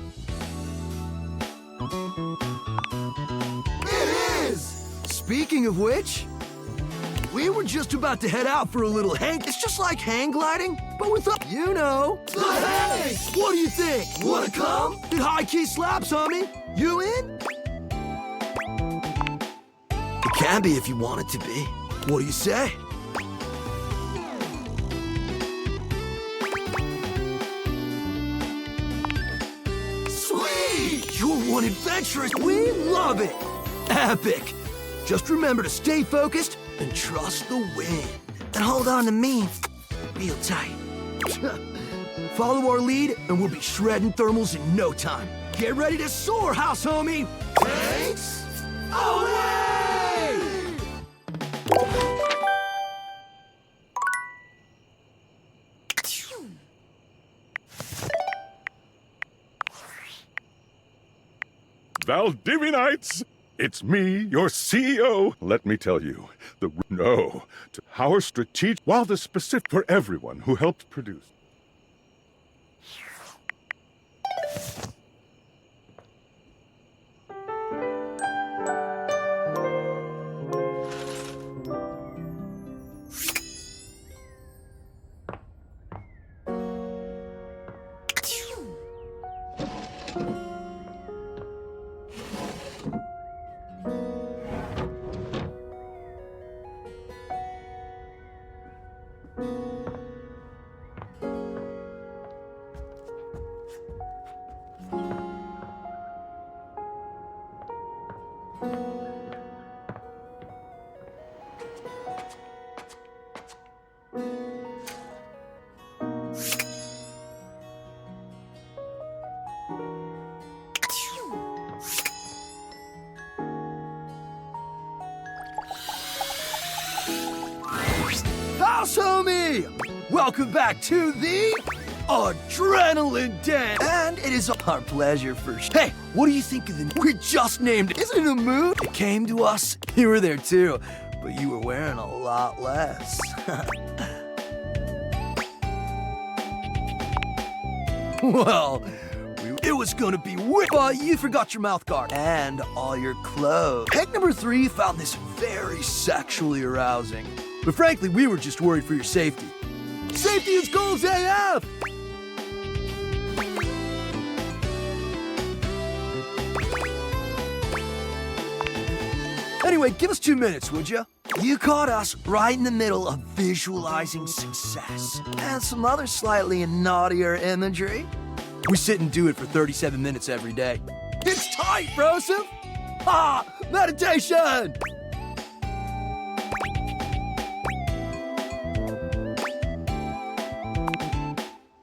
It is! Speaking of which, we were just about to head out for a little hang. It's just like hang gliding, but with you know. The Hanks! What do you think? Wanna come? It high-key slaps, homie. You in? It can be if you want it to be. What do you say? You're one adventurous. We love it. Epic. Just remember to stay focused and trust the wind. And hold on to me real tight. Follow our lead and we'll be shredding thermals in no time. Get ready to soar, house homie. Thanks. Away! Valdivianites! It's me, your CEO. Let me tell you, to our strategic, while the specific for everyone who helped produce. House homie! Welcome back to the Adrenaline Den! And it is our pleasure for Hey, what do you think of the we just named it? Isn't it a mood? It came to us. You were there too, but you were wearing a lot less. Well, it was gonna be weird, but you forgot your mouth guard and all your clothes. Egg number 3 found this very sexually arousing. But frankly, we were just worried for your safety. Safety is goals AF! Anyway, give us 2 minutes, would you? You caught us right in the middle of visualizing success and some other slightly naughtier imagery. We sit and do it for 37 minutes every day. It's tight, broseph! Ah, meditation!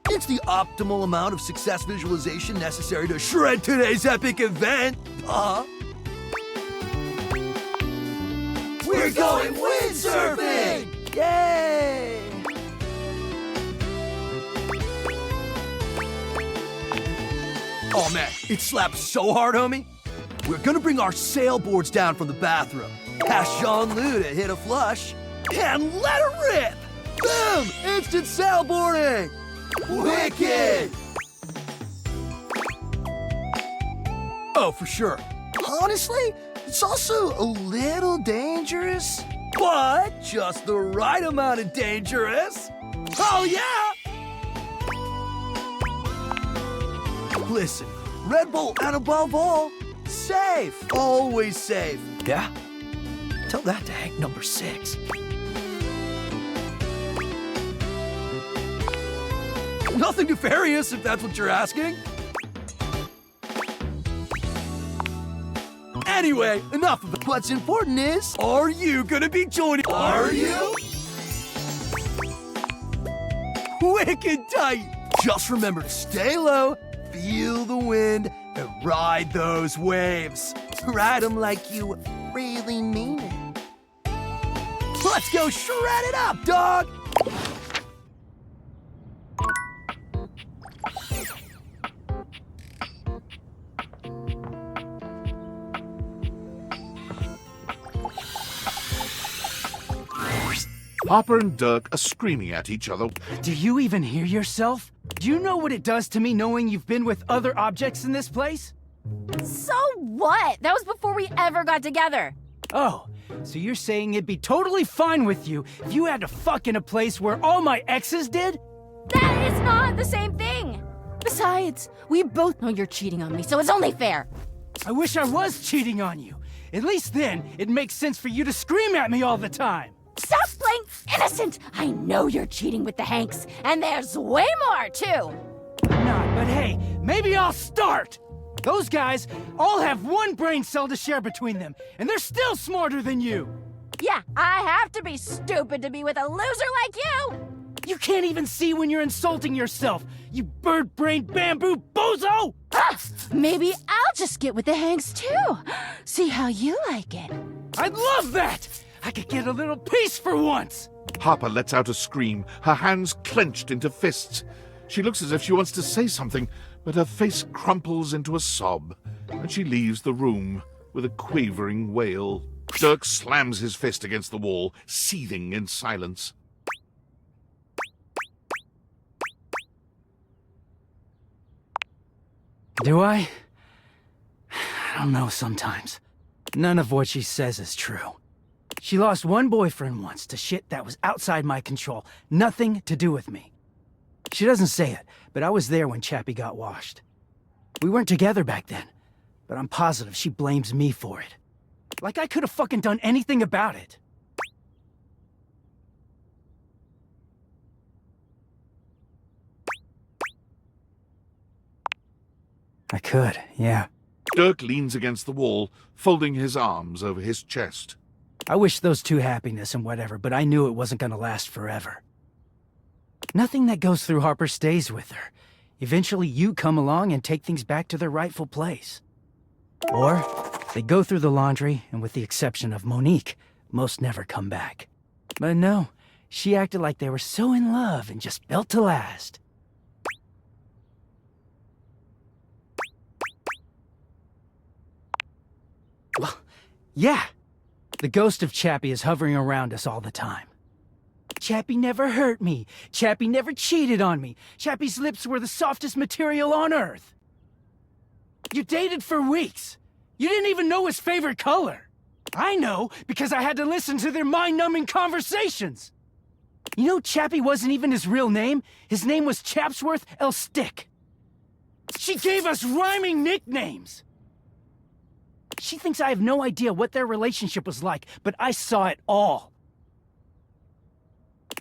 It's the optimal amount of success visualization necessary to shred today's epic event. We're going windsurfing! Yay! Oh man, it slaps so hard, homie. We're gonna bring our sailboards down from the bathroom, ask Jean-Lou to hit a flush, and let it rip! Boom! Instant sailboarding! Wicked! Oh, for sure. Honestly, it's also a little dangerous, but just the right amount of dangerous. Oh, yeah! Listen, Red Bull, and above all, safe. Always safe. Yeah? Tell that to Hank number 6. Nothing nefarious, if that's what you're asking. Anyway, enough of it. What's important is, are you gonna be joining? Are you? Wicked tight. Just remember to stay low, feel the wind, and ride those waves. Ride them like you really mean it. Let's go shred it up, dog! Hopper and Dirk are screaming at each other. Do you even hear yourself? Do you know what it does to me knowing you've been with other objects in this place? So what? That was before we ever got together. Oh, so you're saying it'd be totally fine with you if you had to fuck in a place where all my exes did? That is not the same thing. Besides, we both know you're cheating on me, so it's only fair. I wish I was cheating on you. At least then, it makes sense for you to scream at me all the time. Stop playing innocent! I know you're cheating with the Hanks, and there's way more, too! I'm not, but hey, maybe I'll start! Those guys all have one brain cell to share between them, and they're still smarter than you! Yeah, I have to be stupid to be with a loser like you! You can't even see when you're insulting yourself, you bird-brained bamboo bozo! Ah, maybe I'll just get with the Hanks, too! See how you like it. I'd love that! I could get a little peace for once! Hopper lets out a scream, her hands clenched into fists. She looks as if she wants to say something, but her face crumples into a sob, and she leaves the room with a quavering wail. Dirk slams his fist against the wall, seething in silence. Do I? I don't know sometimes. None of what she says is true. She lost one boyfriend once to shit that was outside my control. Nothing to do with me. She doesn't say it, but I was there when Chappie got washed. We weren't together back then, but I'm positive she blames me for it. Like I could have fucking done anything about it. I could, yeah. Dirk leans against the wall, folding his arms over his chest. I wish those two happiness and whatever, but I knew it wasn't gonna last forever. Nothing that goes through Harper stays with her. Eventually you come along and take things back to their rightful place. Or they go through the laundry, and with the exception of Monique, most never come back. But no, she acted like they were so in love and just built to last. Well, yeah. The ghost of Chappie is hovering around us all the time. Chappie never hurt me. Chappie never cheated on me. Chappie's lips were the softest material on earth. You dated for weeks. You didn't even know his favorite color. I know, because I had to listen to their mind-numbing conversations. You know, Chappie wasn't even his real name. His name was Chapsworth L. Stick. She gave us rhyming nicknames. She thinks I have no idea what their relationship was like, but I saw it all.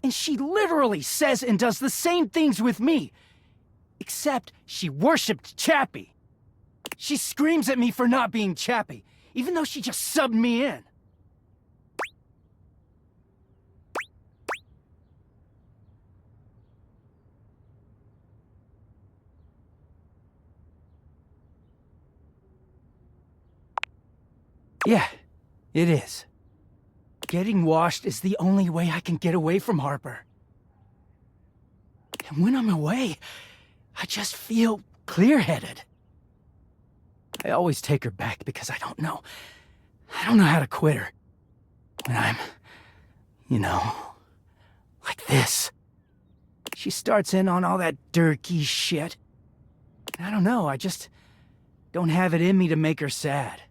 And she literally says and does the same things with me. Except she worshipped Chappie. She screams at me for not being Chappie, even though she just subbed me in. Yeah, it is. Getting washed is the only way I can get away from Harper. And when I'm away, I just feel clear-headed. I always take her back because I don't know how to quit her. When I'm, you know, like this. She starts in on all that dirty shit. I don't know, I just don't have it in me to make her sad.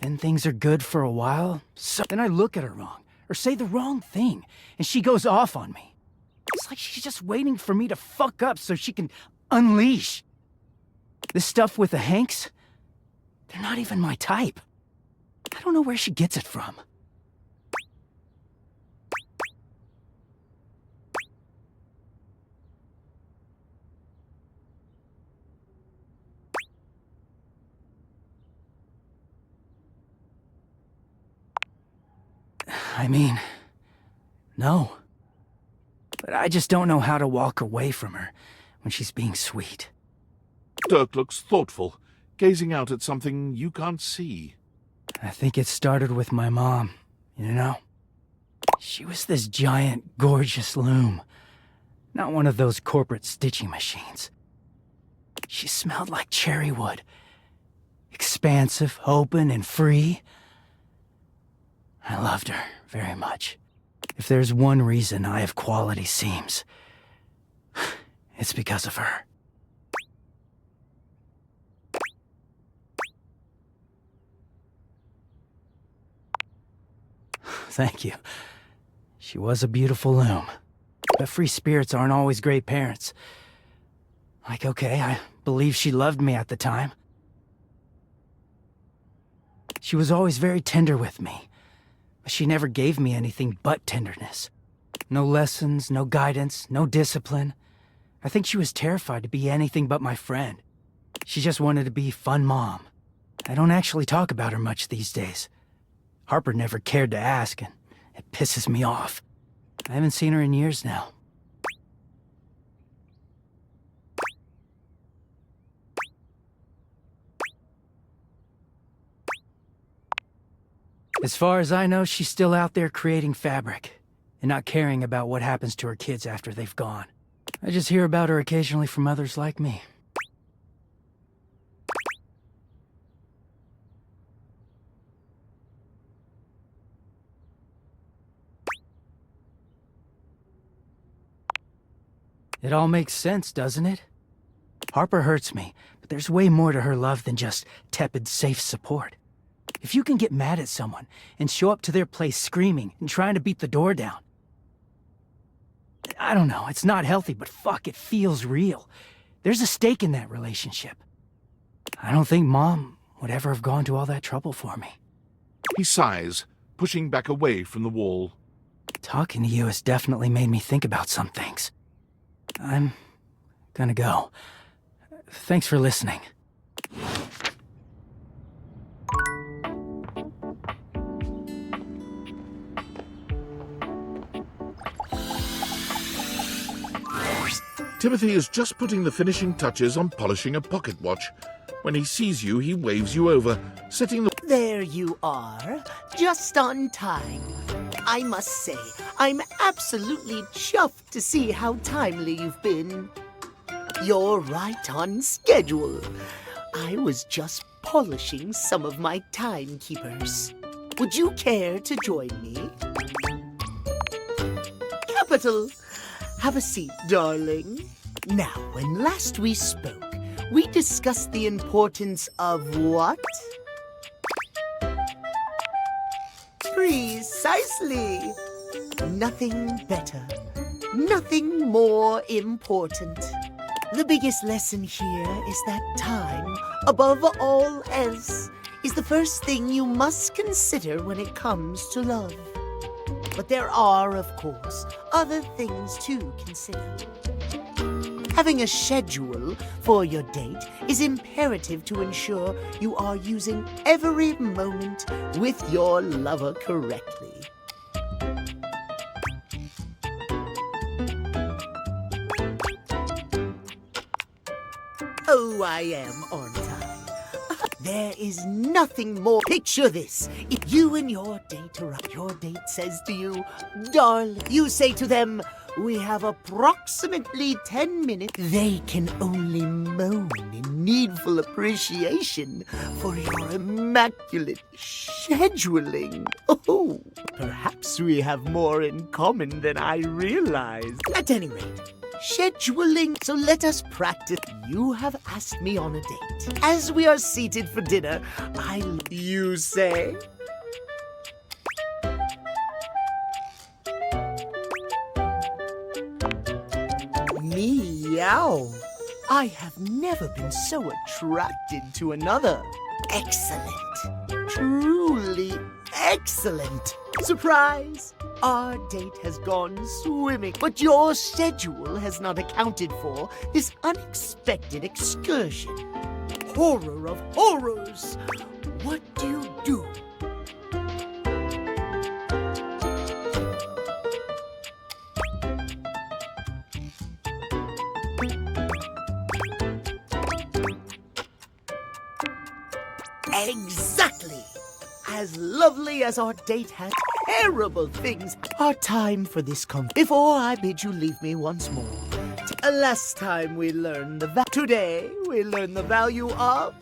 Then things are good for a while, so then I look at her wrong, or say the wrong thing, and she goes off on me. It's like she's just waiting for me to fuck up so she can unleash. This stuff with the Hanks, they're not even my type. I don't know where she gets it from. I mean, no. But I just don't know how to walk away from her when she's being sweet. Dirk looks thoughtful, gazing out at something you can't see. I think it started with my mom, you know? She was this giant, gorgeous loom. Not one of those corporate stitching machines. She smelled like cherry wood. Expansive, open, and free. I loved her very much. If there's one reason I have quality seams, it's because of her. Thank you. She was a beautiful loom. But free spirits aren't always great parents. Like, okay, I believe she loved me at the time. She was always very tender with me. But she never gave me anything but tenderness. No lessons, no guidance, no discipline. I think she was terrified to be anything but my friend. She just wanted to be fun mom. I don't actually talk about her much these days. Harper never cared to ask, and it pisses me off. I haven't seen her in years now. As far as I know, she's still out there creating fabric, and not caring about what happens to her kids after they've gone. I just hear about her occasionally from others like me. It all makes sense, doesn't it? Harper hurts me, but there's way more to her love than just tepid, safe support. If you can get mad at someone and show up to their place screaming and trying to beat the door down, I don't know, it's not healthy, but fuck, it feels real. There's a stake in that relationship. I don't think Mom would ever have gone to all that trouble for me. He sighs, pushing back away from the wall. Talking to you has definitely made me think about some things. I'm gonna go. Thanks for listening. Timothy is just putting the finishing touches on polishing a pocket watch. When he sees you, he waves you over, setting the... There you are, just on time. I must say, I'm absolutely chuffed to see how timely you've been. You're right on schedule. I was just polishing some of my timekeepers. Would you care to join me? Capital. Have a seat, darling. Now, when last we spoke, we discussed the importance of what? Precisely. Nothing better. Nothing more important. The biggest lesson here is that time, above all else, is the first thing you must consider when it comes to love. But there are, of course, other things to consider. Having a schedule for your date is imperative to ensure you are using every moment with your lover correctly. Oh, I am on time. There is nothing more. Picture this. If you and your date arrive, your date says to you, darling, you say to them, we have approximately 10 minutes. They can only moan in needful appreciation for your immaculate scheduling. Oh, perhaps we have more in common than I realized. At any rate, scheduling, so let us practice. You have asked me on a date. As we are seated for dinner, you say... Meow. I have never been so attracted to another. Excellent. Truly excellent. Surprise! Our date has gone swimming, but your schedule has not accounted for this unexpected excursion. Horror of horrors! What do you do? Exactly! As lovely as our date has, terrible things are time for this before I bid you leave me once more. Last time we learned today we learn the value of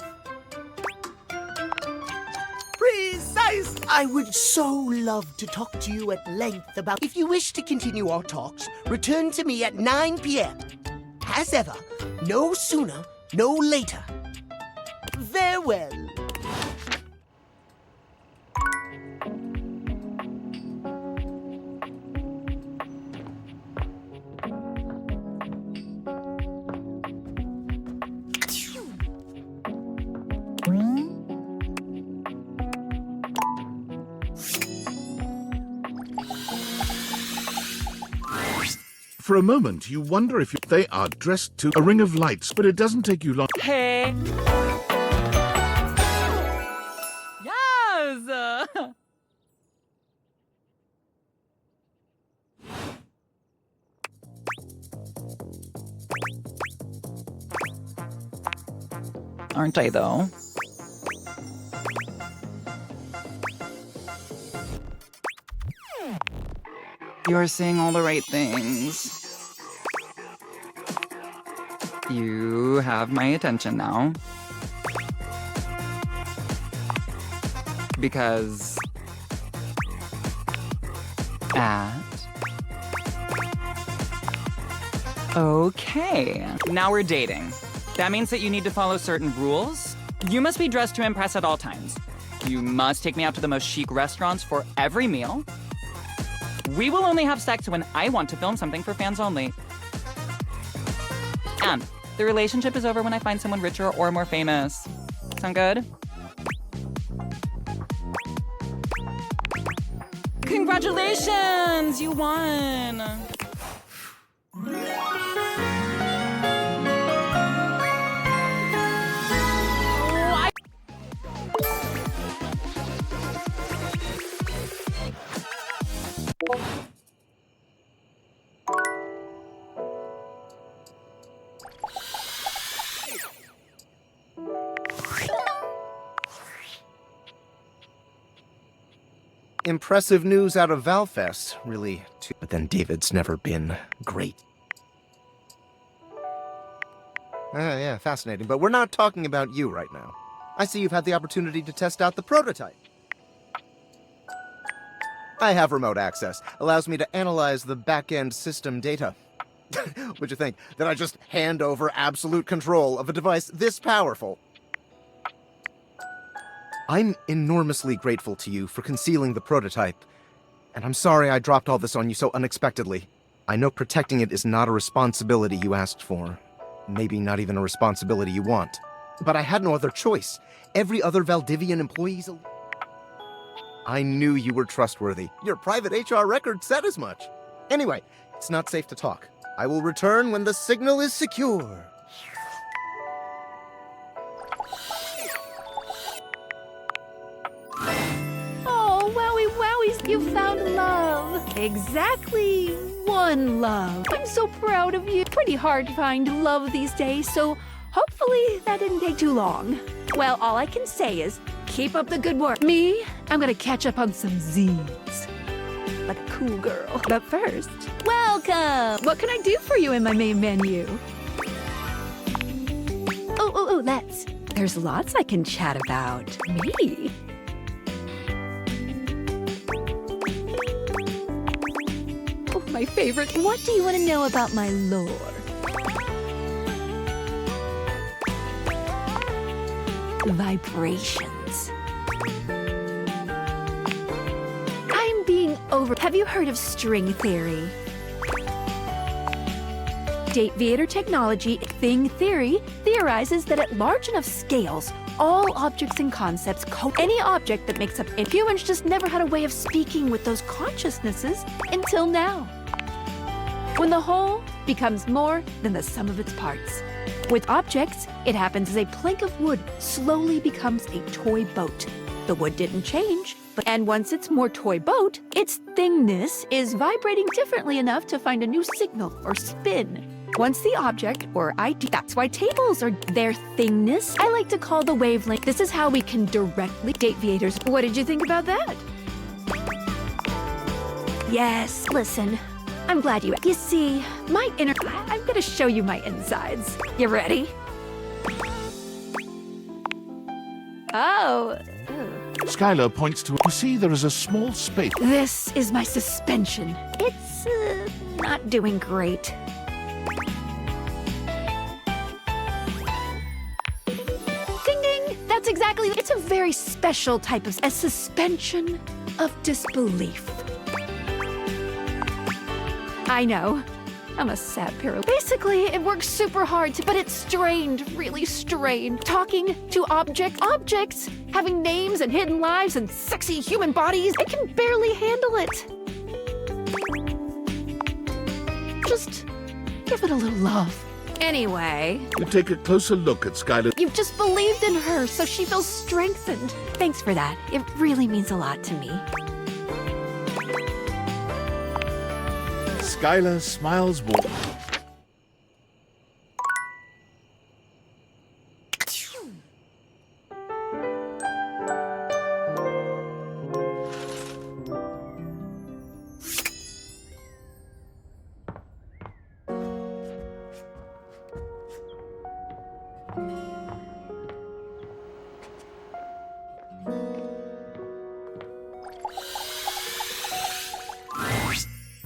precise. I would so love to talk to you at length about. If you wish to continue our talks, return to me at 9 p.m. As ever, no sooner, no later. Farewell. For a moment, you wonder if they are dressed to a ring of lights, but it doesn't take you long. Hey. Yes. Aren't I, though? You're saying all the right things. You have my attention now. Because... Okay. Now we're dating. That means that you need to follow certain rules. You must be dressed to impress at all times. You must take me out to the most chic restaurants for every meal. We will only have sex when I want to film something for fans only. And the relationship is over when I find someone richer or more famous. Sound good? Congratulations! You won! Impressive news out of Valfest, really. But then David's never been great. Yeah, fascinating. But we're not talking about you right now. I see you've had the opportunity to test out the prototype. I have remote access. Allows me to analyze the back-end system data. What'd you think? That I just hand over absolute control of a device this powerful? I'm enormously grateful to you for concealing the prototype, and I'm sorry I dropped all this on you so unexpectedly. I know protecting it is not a responsibility you asked for, maybe not even a responsibility you want, but I had no other choice. Every other Valdivian employee's I knew you were trustworthy. Your private HR record said as much. Anyway, it's not safe to talk. I will return when the signal is secure. Wowies, you found love. Exactly one love. I'm so proud of you. Pretty hard to find love these days, so hopefully that didn't take too long. Well, all I can say is keep up the good work. Me, I'm gonna catch up on some Z's. Like a cool girl. But first, welcome! What can I do for you in my main menu? Oh, let's. There's lots I can chat about. Me? My favorite. What do you want to know about my lore? Vibrations. I'm being over. Have you heard of string theory? Dateviator technology, thing theory, theorizes that at large enough scales, all objects and concepts any object that makes up humans just never had a way of speaking with those consciousnesses until now. When the whole becomes more than the sum of its parts. With objects, it happens as a plank of wood slowly becomes a toy boat. The wood didn't change, and once it's more toy boat, its thingness is vibrating differently enough to find a new signal or spin. Once the object or idea, that's why tables are their thingness. I like to call the wavelength. This is how we can directly Dateviators. What did you think about that? Yes, listen. I'm glad you see, I'm gonna show you my insides. You ready? Oh. Skylar points to... You see, there is a small space. This is my suspension. It's, not doing great. Ding ding! That's exactly... It's a very special type of... a suspension of disbelief. I know. I'm a sad parallel. Basically, it works super hard, but it's strained, really strained. Talking to objects, having names and hidden lives and sexy human bodies, I can barely handle it. Just give it a little love. Anyway. You take a closer look at Skylar. You've just believed in her, so she feels strengthened. Thanks for that. It really means a lot to me. Skylar smiles warm.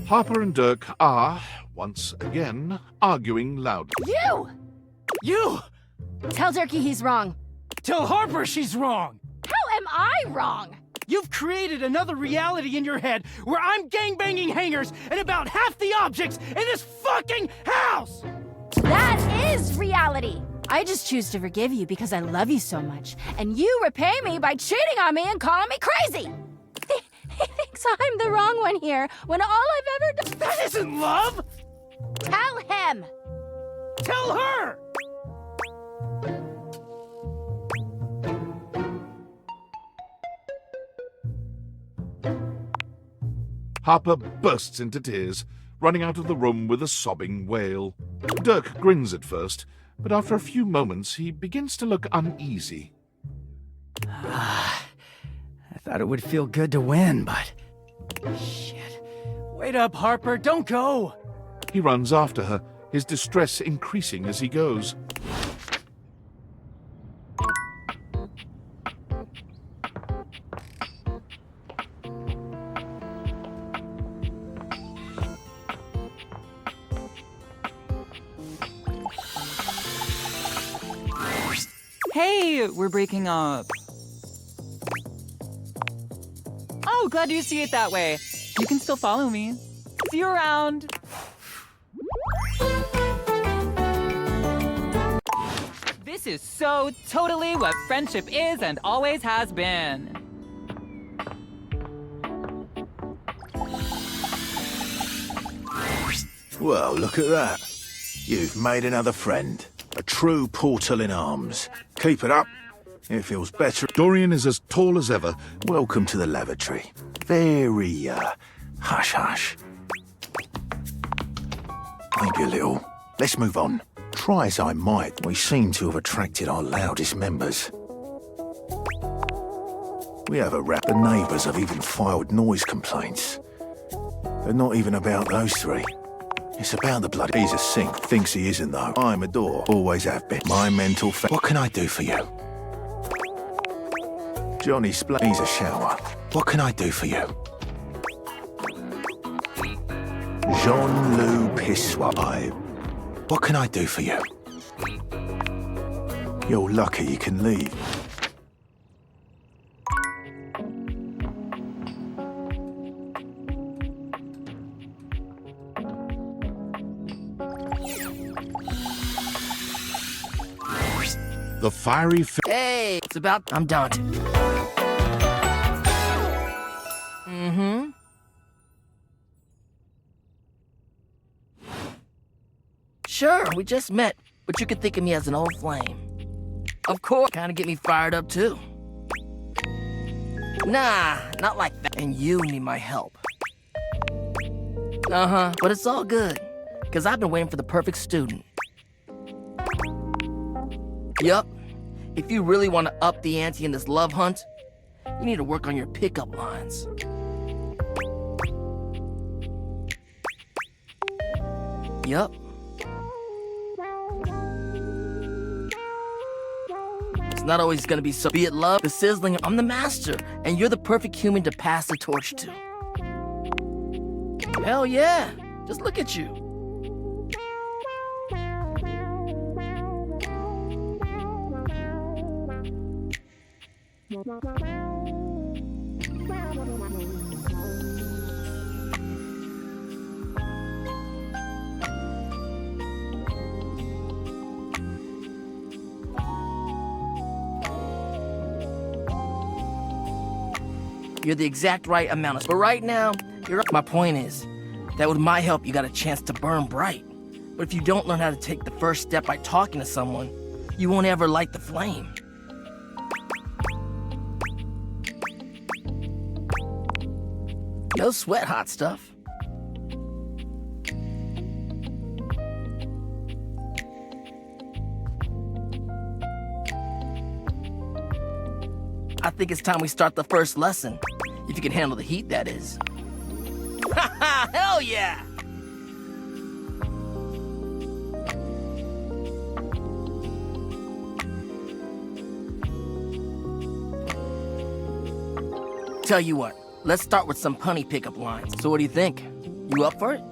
Harper and Dirk are, once again, arguing loudly. You! Tell Durkee he's wrong. Tell Harper she's wrong. How am I wrong? You've created another reality in your head where I'm gangbanging hangers and about half the objects in this fucking house! That is reality. I just choose to forgive you because I love you so much, and you repay me by cheating on me and calling me crazy. He thinks I'm the wrong one here, when all I've ever done... That isn't love! Tell him! Tell her! Harper bursts into tears, running out of the room with a sobbing wail. Dirk grins at first, but after a few moments he begins to look uneasy. I thought it would feel good to win, but... Shit. Wait up, Harper, don't go! He runs after her, his distress increasing as he goes. Hey, we're breaking up. Oh, glad you see it that way. You can still follow me. See you around. This is so totally what friendship is and always has been. Well, look at that. You've made another friend. A true portal in arms. Keep it up. It feels better. Dorian is as tall as ever. Welcome to the lavatory. Very, hush-hush. Maybe a little. Let's move on. Try as I might, we seem to have attracted our loudest members. We have a rap. The neighbours have even filed noise complaints. But not even about those three. It's about the bloody... He's a sink. Thinks he isn't, though. I'm a door. Always have been. My mental What can I do for you? Johnny He's a shower. What can I do for you? Jean-Loup Pissoir. What can I do for you? You're lucky you can leave. The fiery Hey, it's about... I'm daunted. Mm-hmm. Sure, we just met, but you could think of me as an old flame. Of course, kinda get me fired up too. Nah, not like that. And you need my help. Uh-huh, but it's all good, because I've been waiting for the perfect student. Yup. If you really want to up the ante in this love hunt, you need to work on your pickup lines. Yup. It's not always gonna be so. Be it love, the sizzling, I'm the master, and you're the perfect human to pass the torch to. Hell yeah, just look at you. You're the exact right amount of... But right now, my point is that with my help, you got a chance to burn bright. But if you don't learn how to take the first step by talking to someone, you won't ever light the flame. No sweat, hot stuff. I think it's time we start the first lesson. If you can handle the heat, that is. Ha hell yeah! Tell you what, let's start with some punny pickup lines. So what do you think? You up for it?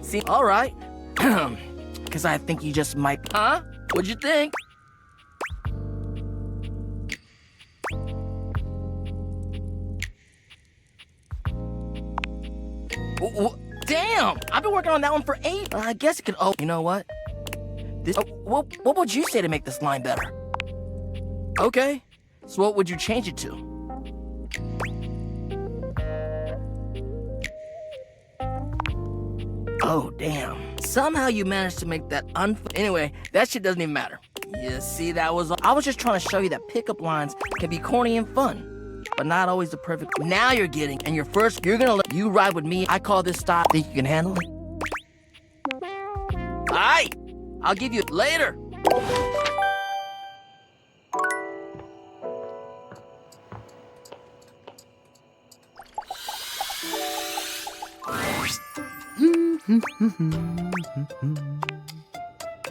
See, all right. Because I think you just might... Huh? What'd you think? Damn! I've been working on that one for 8. I guess it could... Oh, you know what? This... what would you say to make this line better? Okay. So what would you change it to? Oh, damn. Somehow you managed to make that Anyway, that shit doesn't even matter. You see, that was... I was just trying to show you that pickup lines can be corny and fun, but not always the perfect... Now you're getting... And you're gonna let... You ride with me. I call this style. Think you can handle it? Aight! I'll give you... Later!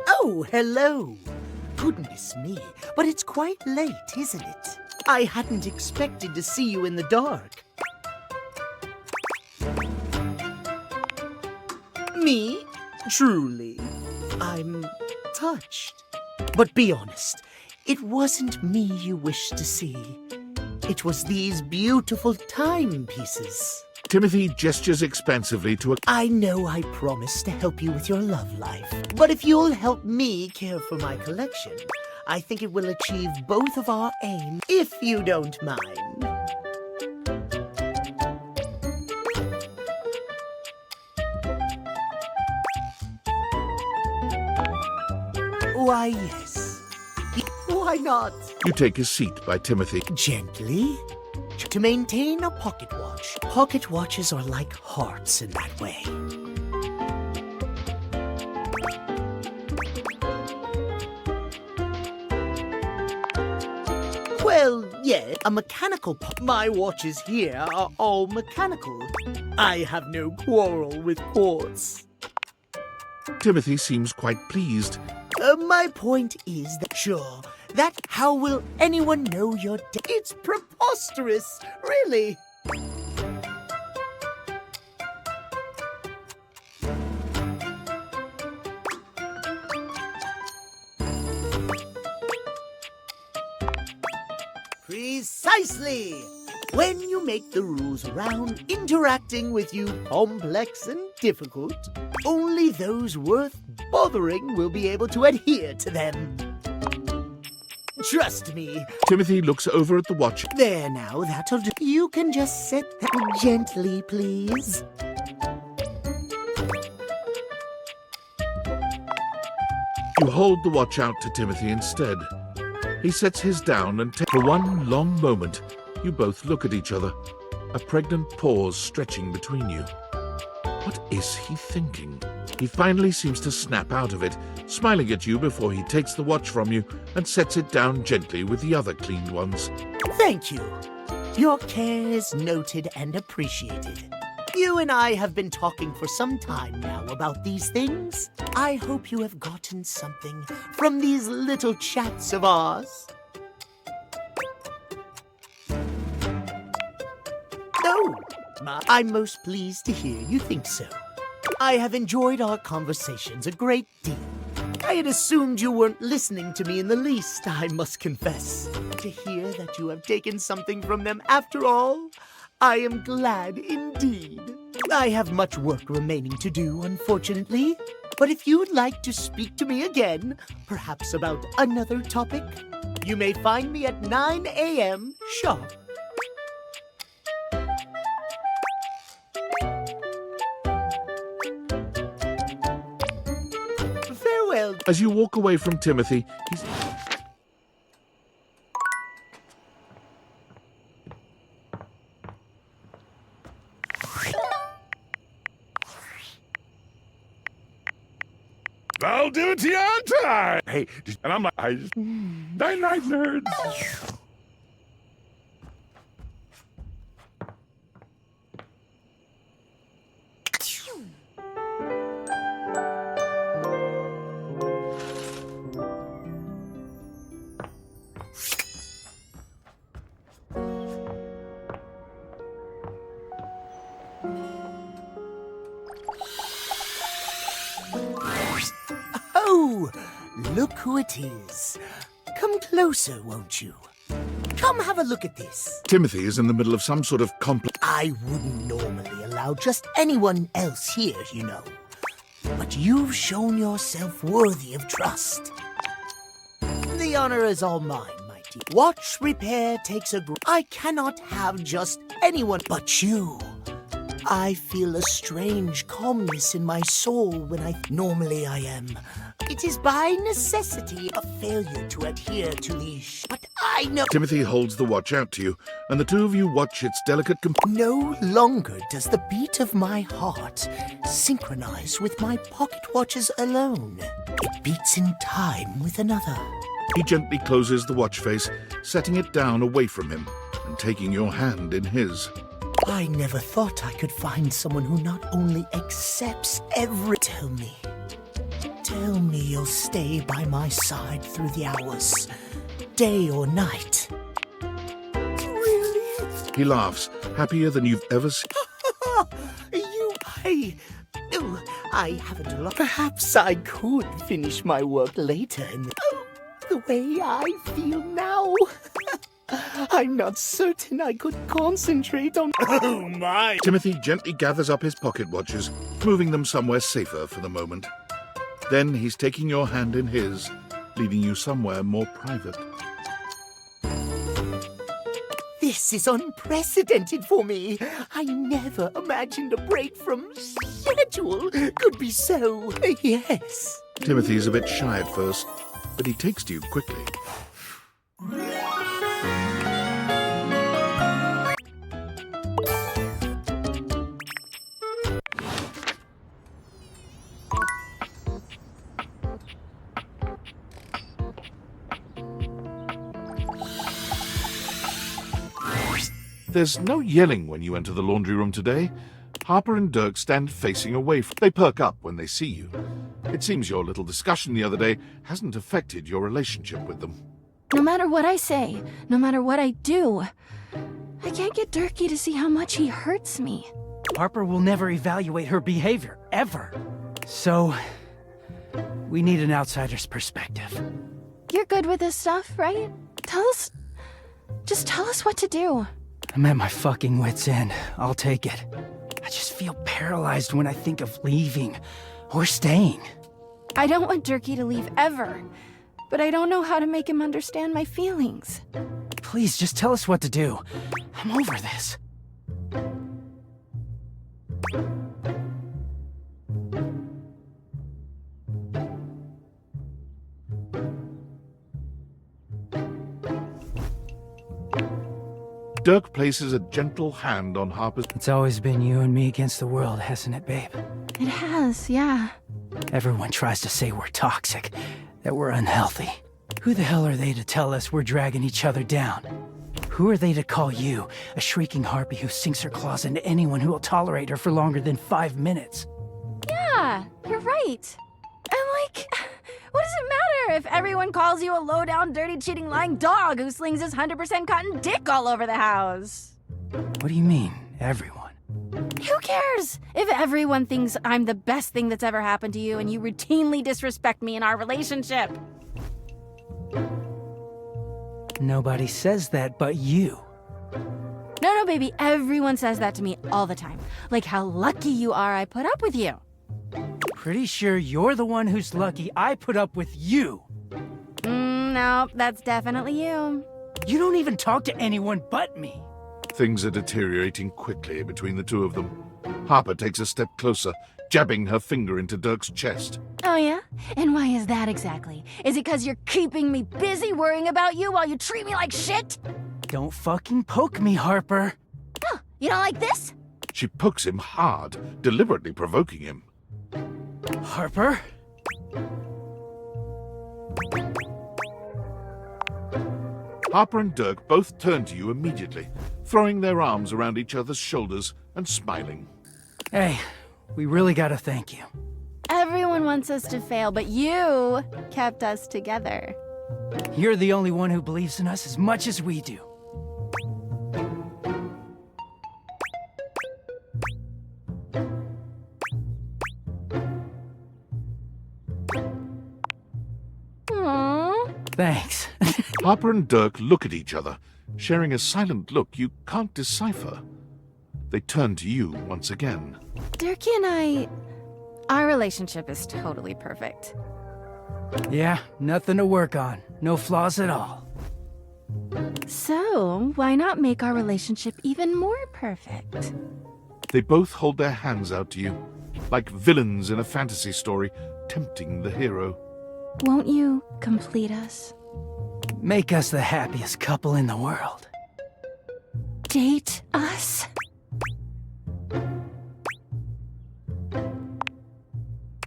Oh, hello. Goodness me, but it's quite late, isn't it? I hadn't expected to see you in the dark. Me? Truly. I'm touched. But be honest, it wasn't me you wished to see. It was these beautiful timepieces. Timothy gestures expansively to a... I know I promised to help you with your love life, but if you'll help me care for my collection, I think it will achieve both of our aims, if you don't mind. Why, yes. Why not? You take a seat by Timothy. Gently. To maintain a pocket watch. Pocket watches are like hearts in that way. Well, yeah, a mechanical My watches here are all mechanical. I have no quarrel with quartz. Timothy seems quite pleased. My point is that, sure, that how will anyone know you're dead? It's preposterous, really. Precisely. When you make the rules around interacting with you complex and difficult. Only those worth bothering will be able to adhere to them. Trust me. Timothy looks over at the watch. There now, that'll do. You can just set that gently, please. You hold the watch out to Timothy instead. He sets his down and for one long moment, you both look at each other, a pregnant pause stretching between you. What is he thinking? He finally seems to snap out of it, smiling at you before he takes the watch from you and sets it down gently with the other cleaned ones. Thank you. Your care is noted and appreciated. You and I have been talking for some time now about these things. I hope you have gotten something from these little chats of ours. Oh, I'm most pleased to hear you think so. I have enjoyed our conversations a great deal. I had assumed you weren't listening to me in the least, I must confess. To hear that you have taken something from them after all, I am glad indeed. I have much work remaining to do, unfortunately. But if you'd like to speak to me again, perhaps about another topic, you may find me at 9 a.m. sharp. Farewell. As you walk away from Timothy, he's... I'll do it to you on time. Hey, and I'm like, night, nerds. Oh, look who it is. Come closer, won't you? Come have a look at this. Timothy is in the middle of some sort of complex... I wouldn't normally allow just anyone else here, you know. But you've shown yourself worthy of trust. The honor is all mine, my dear. Watch repair takes a... I cannot have just anyone but you. I feel a strange calmness in my soul when normally I am. It is by necessity a failure to adhere to these... But I know... Timothy holds the watch out to you, and the two of you watch its delicate... No longer does the beat of my heart synchronize with my pocket watches alone. It beats in time with another. He gently closes the watch face, setting it down away from him, and taking your hand in his. I never thought I could find someone who not only accepts every... Tell me you'll stay by my side through the hours, day or night. Really? He laughs, happier than you've ever seen. I haven't a lot. Perhaps I could finish my work later in the way I feel now. I'm not certain I could concentrate on... Oh, my! Timothy gently gathers up his pocket watches, moving them somewhere safer for the moment. Then he's taking your hand in his, leading you somewhere more private. This is unprecedented for me. I never imagined a break from schedule could be so... Yes. Timothy's a bit shy at first, but he takes to you quickly. There's no yelling when you enter the laundry room today. Harper and Dirk stand facing away. They perk up when they see you. It seems your little discussion the other day hasn't affected your relationship with them. No matter what I say, no matter what I do, I can't get Dirky to see how much he hurts me. Harper will never evaluate her behavior, ever. So, we need an outsider's perspective. You're good with this stuff, right? Just tell us what to do. I'm at my fucking wit's end. I'll take it. I just feel paralyzed when I think of leaving or staying. I don't want Durkee to leave ever, but I don't know how to make him understand my feelings. Please, just tell us what to do. I'm over this. Dirk places a gentle hand on Harper's. It's always been you and me against the world, hasn't it, babe? It has, yeah. Everyone tries to say we're toxic, that we're unhealthy. Who the hell are they to tell us we're dragging each other down? Who are they to call you a shrieking harpy who sinks her claws into anyone who will tolerate her for longer than 5 minutes? Yeah, you're right. And like, what does it matter if everyone calls you a low-down, dirty, cheating, lying dog who slings his 100% cotton dick all over the house? What do you mean, everyone? Who cares if everyone thinks I'm the best thing that's ever happened to you and you routinely disrespect me in our relationship? Nobody says that but you. No, baby, everyone says that to me all the time. Like how lucky you are I put up with you. Pretty sure you're the one who's lucky I put up with you. No, that's definitely you. You don't even talk to anyone but me. Things are deteriorating quickly between the two of them. Harper takes a step closer, jabbing her finger into Dirk's chest. Oh, yeah? And why is that exactly? Is it because you're keeping me busy worrying about you while you treat me like shit? Don't fucking poke me, Harper. Oh, you don't like this? She pokes him hard, deliberately provoking him. Harper? Harper and Dirk both turn to you immediately, throwing their arms around each other's shoulders and smiling. Hey, we really gotta thank you. Everyone wants us to fail, but you kept us together. You're the only one who believes in us as much as we do. Aww. Thanks. Harper and Dirk look at each other, sharing a silent look you can't decipher. They turn to you once again. Durkee and our relationship is totally perfect. Yeah, nothing to work on. No flaws at all. So, why not make our relationship even more perfect? They both hold their hands out to you, like villains in a fantasy story, tempting the hero. Won't you complete us? Make us the happiest couple in the world. Date us?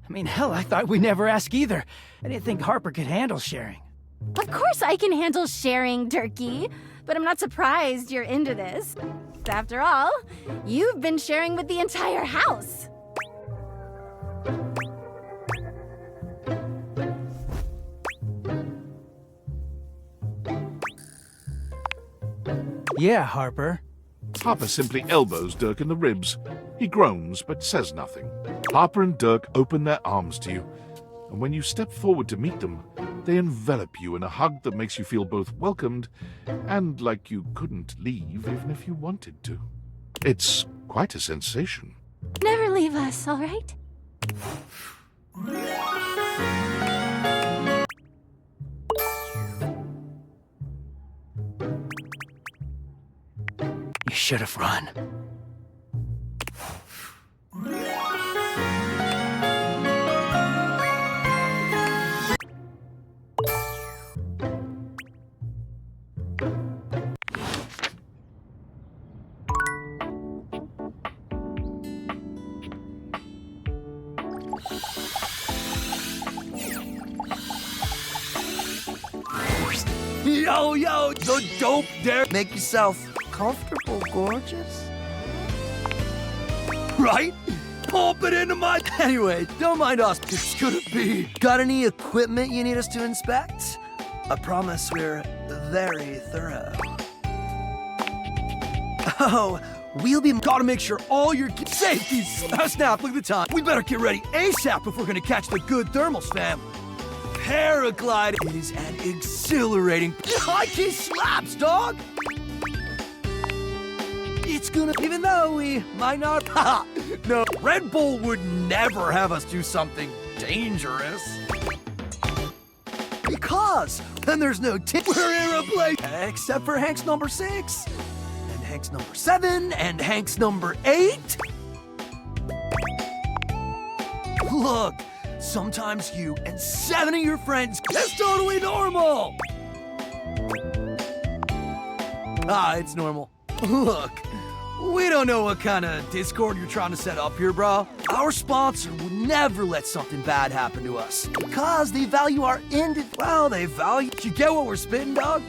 I mean, hell, I thought we'd never ask either. I didn't think Harper could handle sharing. Of course I can handle sharing, Durkee, but I'm not surprised you're into this. After all, you've been sharing with the entire house. Yeah, Harper. Harper simply elbows Dirk in the ribs. He groans but says nothing. Harper and Dirk open their arms to you, and when you step forward to meet them, they envelop you in a hug that makes you feel both welcomed and like you couldn't leave even if you wanted to. It's quite a sensation. Never leave us, all right? You should have run. Yo, the dope there. Make yourself comfortable, gorgeous. Right? Pump it into my... Anyway, don't mind us. It's gonna be... Got any equipment you need us to inspect? I promise we're very thorough. Oh, we'll be... Gotta make sure all your safety's... Snap, look at the time. We better get ready ASAP if we're gonna catch the good thermals, fam. Paragliding is an exhilarating... High-key slaps, dog! It's gonna... Even though we might not... No, Red Bull would never have us do something dangerous. Because then there's no tip. We're irreplaceable. Except for Hank's number 6, and Hank's number 7, and Hank's number 8. Look, sometimes you and 7 of your friends, that's totally normal. It's normal. Look, we don't know what kind of Discord you're trying to set up here, bro. Our sponsor would never let something bad happen to us because they value our they value. You get what we're spitting, dog?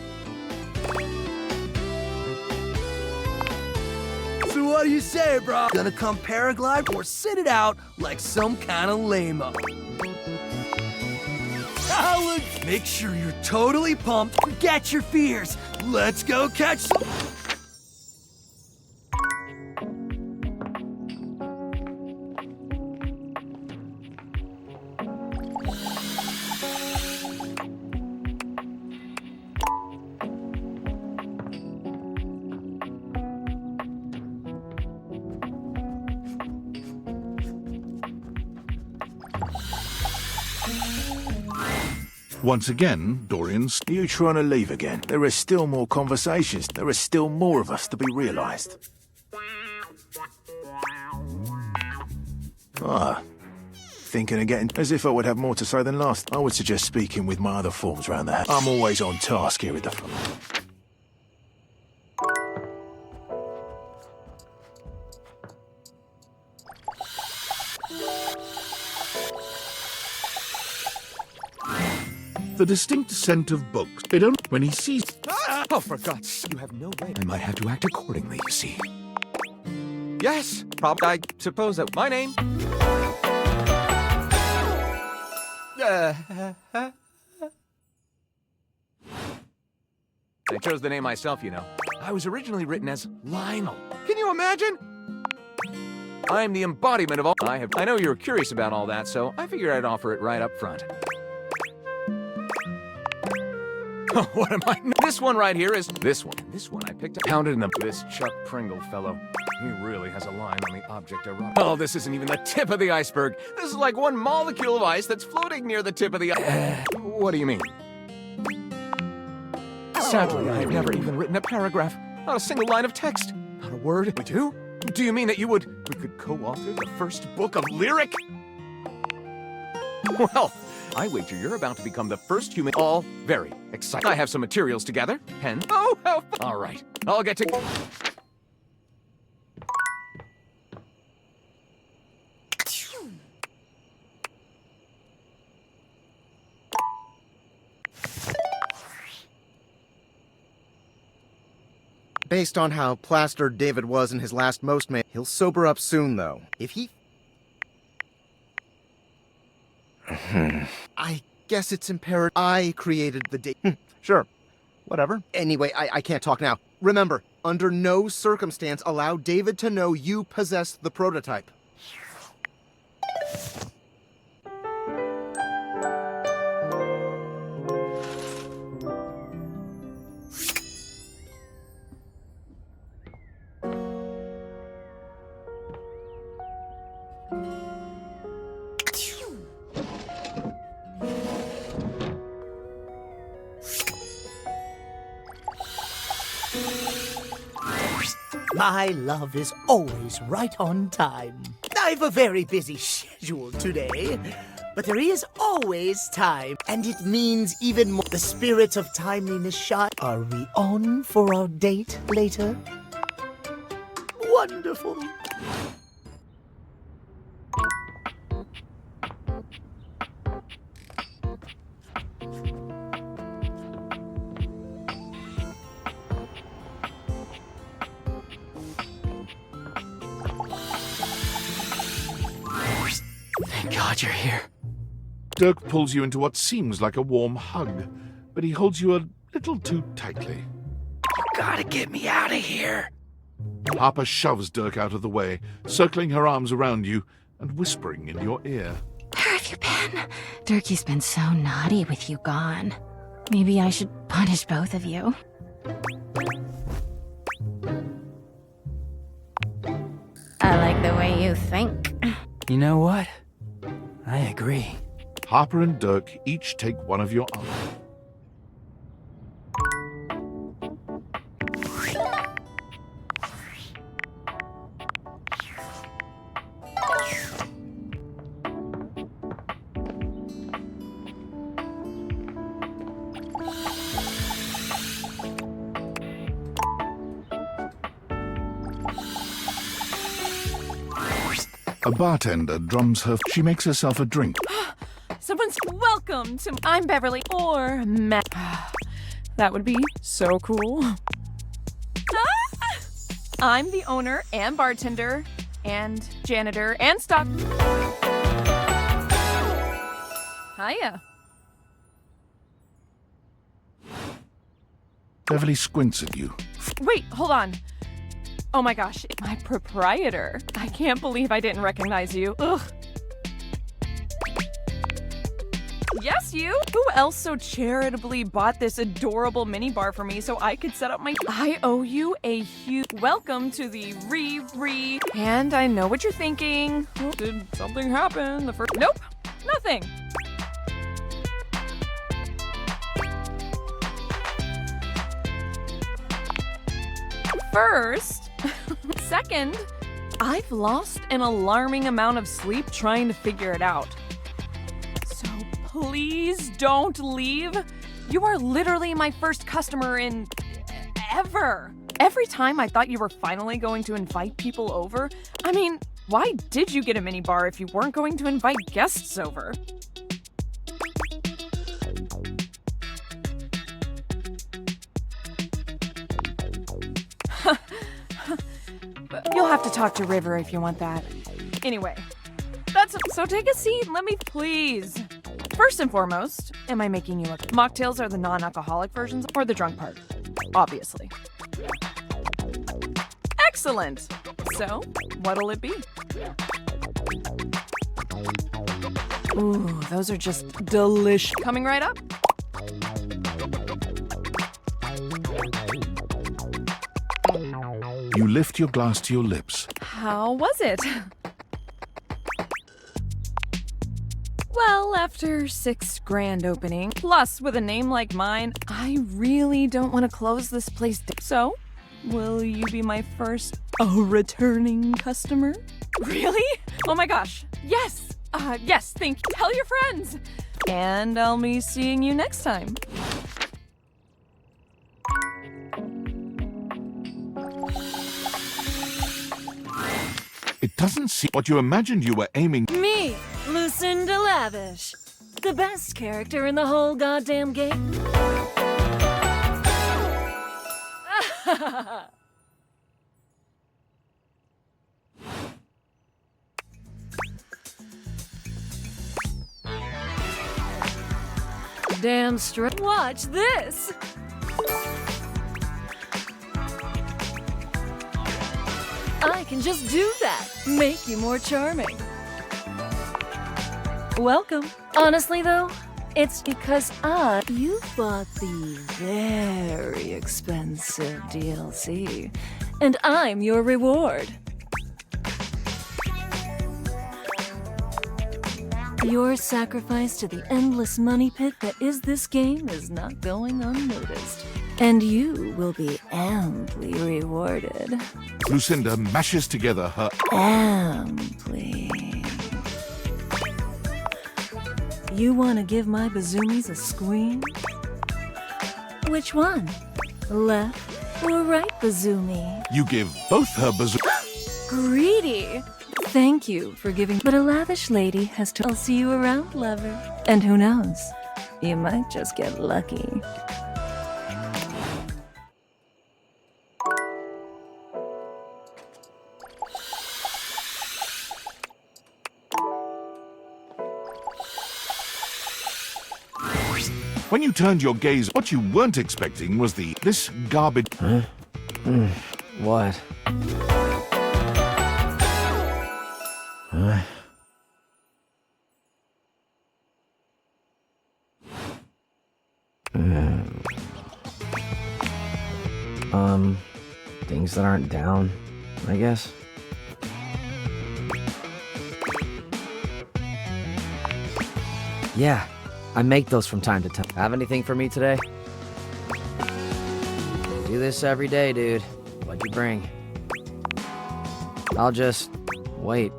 So what do you say, bro? Gonna come paraglide or sit it out like some kind of lame-o? Make sure you're totally pumped. Forget your fears. Let's go catch some... Once again, Dorian's... Are you trying to leave again? There are still more conversations. There are still more of us to be realised. Thinking of getting... As if I would have more to say than last. I would suggest speaking with my other forms round the house. I'm always on task here with the... The distinct scent of books. They don't... When he sees... Oh, for God's sake, you have no way. I might have to act accordingly, you see. Yes, I suppose that my name... I chose the name myself, you know. I was originally written as Lionel. Can you imagine? I'm the embodiment of all I know you were curious about all that, so I figured I'd offer it right up front. What am I? This one right here is this one. This one I picked up. Pounded in this Chuck Pringle fellow. He really has a line on the object I wrote. Oh, this isn't even the tip of the iceberg. This is like one molecule of ice that's floating near the tip of the What do you mean? Sadly, I've never even written a paragraph. Not a single line of text. Not a word. We do? Do you mean that we could co-author the first book of lyric? Well, I wager you're about to become the first human. All very exciting. I have some materials together. Pen. Oh, how fun. All right. I'll get to... Based on how plastered David was in his last he'll sober up soon, though. If he... I guess it's imperative. I created the date. Sure. Whatever. Anyway, I can't talk now. Remember, under no circumstance allow David to know you possess the prototype. My love is always right on time. I've a very busy schedule today, but there is always time, and it means even more. The spirit of timeliness shot. Are we on for our date later? Wonderful. Thank God you're here. Dirk pulls you into what seems like a warm hug, but he holds you a little too tightly. You gotta get me out of here. Harper shoves Dirk out of the way, circling her arms around you and whispering in your ear. Where have you been? Durkee's been so naughty with you gone. Maybe I should punish both of you. I like the way you think. You know what? I agree. Harper and Dirk each take one of your arms. A bartender drums her. She makes herself a drink. Someone's welcome to. I'm Beverly or Matt. That would be so cool. I'm the owner and bartender and janitor and stock. Hiya. Beverly squints at you. Wait, hold on. Oh my gosh, my proprietor. I can't believe I didn't recognize you. Ugh. Yes, you. Who else so charitably bought this adorable minibar for me so I could set up my... I owe you a huge... Welcome to the re. And I know what you're thinking. Oh, did something happen? Nope, nothing. First... Second, I've lost an alarming amount of sleep trying to figure it out. So please don't leave. You are literally my first customer in ever. Every time I thought you were finally going to invite people over. I mean, why did you get a minibar if you weren't going to invite guests over? You'll have to talk to River if you want that. Anyway, so take a seat and let me please. First and foremost, am I making you a... Mocktails are the non-alcoholic versions or the drunk part? Obviously. Excellent. So, what'll it be? Ooh, those are just delicious. Coming right up. You lift your glass to your lips. How was it? Well, after 6 grand opening, plus with a name like mine, I really don't want to close this place down. So, will you be my first returning customer? Really? Oh my gosh. Yes. Yes, thank you. Tell your friends. And I'll be seeing you next time. It doesn't seem what you imagined you were aiming. Me, Lucinda Lavish. The best character in the whole goddamn game. Damn straight. Watch this. I can just do that. Make you more charming. Welcome. Honestly, though, it's because you bought the very expensive DLC, and I'm your reward. Your sacrifice to the endless money pit that is this game is not going unnoticed, and you will be amply rewarded. Lucinda mashes together her... Amply. You want to give my bazoomies a squeam? Which one? Left or right bazoomy? You give both her bazoo... Greedy! Thank you for giving... But a lavish lady has to... I'll see you around, lover. And who knows? You might just get lucky. When you turned your gaze, what you weren't expecting was this garbage... Huh? What? Huh? Things that aren't down, I guess. Yeah, I make those from time to time. Have anything for me today? Do this every day, dude. What'd you bring? I'll just wait.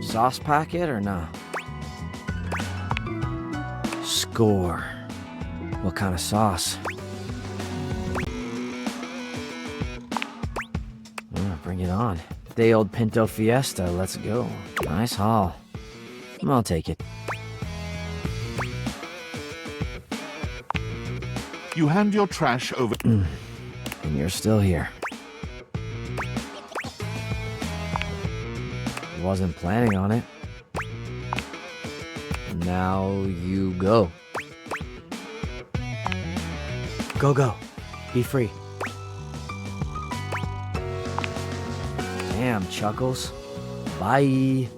Sauce packet or no? Score. What kind of sauce? Bring it on. Day old Pinto Fiesta, let's go. Nice haul. I'll take it. You hand your trash over. And you're still here. Wasn't planning on it. Now you go. Go. Be free. Damn, Chuckles. Bye.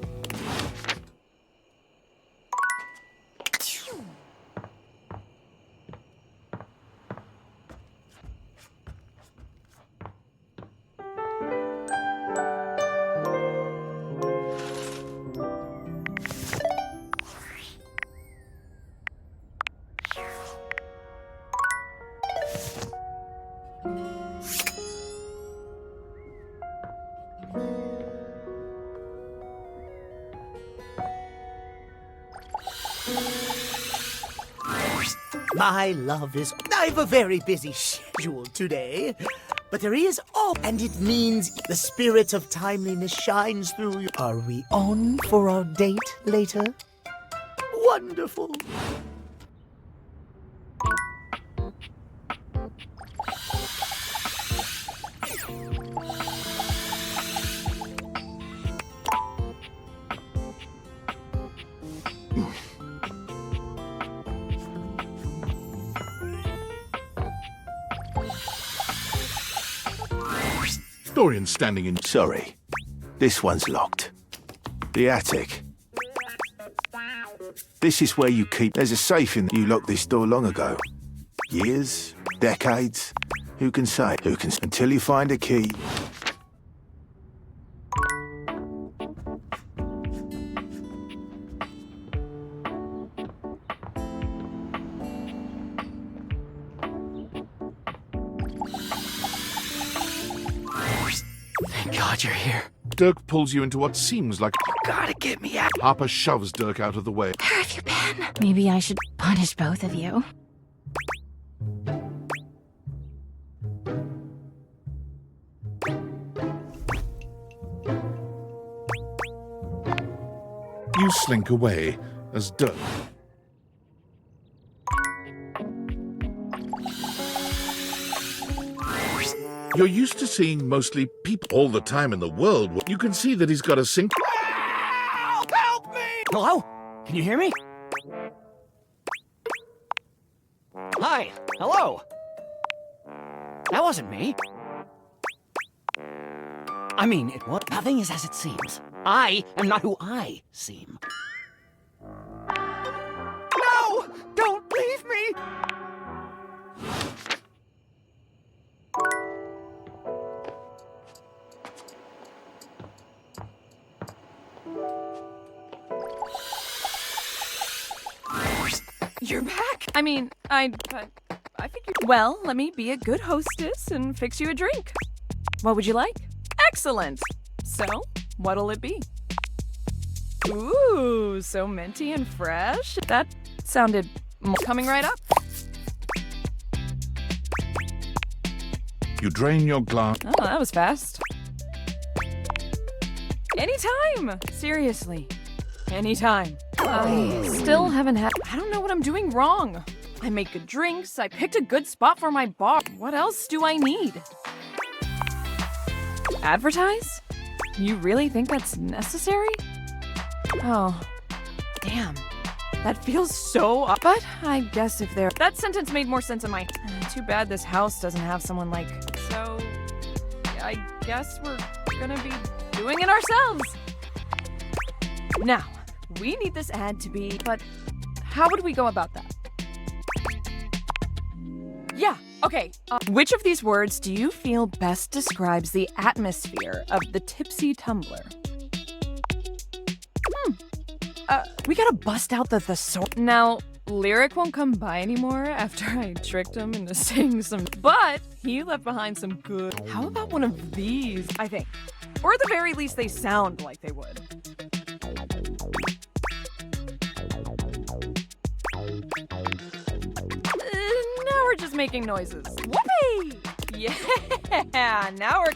My love is... I have a very busy schedule today, but there is all... And it means the spirit of timeliness shines through you. Are we on for our date later? Wonderful. Dorian's standing in... Sorry. This one's locked. The attic. This is where you keep... There's a safe in... You locked this door long ago. Years? Decades? Who can say? Who can... Until you find a key. Thank God you're here. Dirk pulls you into what seems like... Gotta get me out. Harper shoves Dirk out of the way. Where have you been? Maybe I should punish both of you. You slink away as Dirk... You're used to seeing mostly people all the time in the world. You can see that he's got a sink... Help me! Hello? Can you hear me? Hi. Hello. That wasn't me. I mean, it was. Nothing is as it seems. I am not who I seem. No! Don't leave me! You're back? I mean, I figured... Well, let me be a good hostess and fix you a drink. What would you like? Excellent! So, what'll it be? Ooh, so minty and fresh. That sounded... Coming right up. You drain your glass... Oh, that was fast. Anytime! Seriously. Anytime. I still haven't had... I don't know what I'm doing wrong. I make good drinks. I picked a good spot for my bar. What else do I need? Advertise? You really think that's necessary? Oh, damn. That feels so... But I guess if there... That sentence made more sense in my... Too bad this house doesn't have someone like... So... I guess we're gonna be doing it ourselves. Now, we need this ad to be... But how would we go about that? Yeah, Okay, which of these words do you feel best describes the atmosphere of the tipsy tumbler? We gotta bust out the thesaurus. Now, Lyric won't come by anymore after I tricked him into saying some, but he left behind some good. How about one of these, I think? Or at the very least, they sound like they would. Now we're just making noises. Whoopee! Yeah, now we're...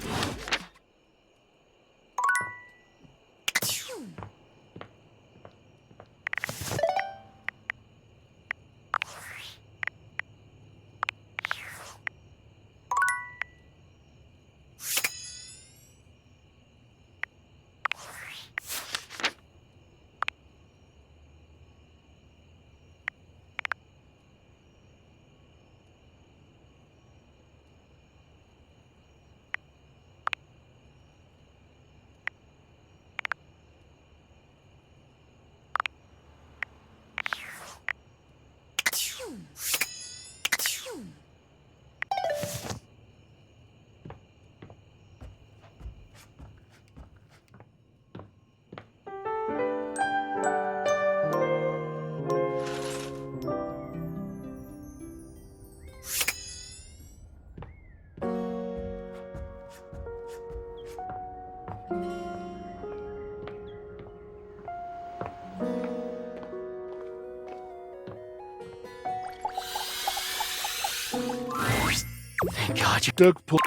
Thank God you Dirk pulled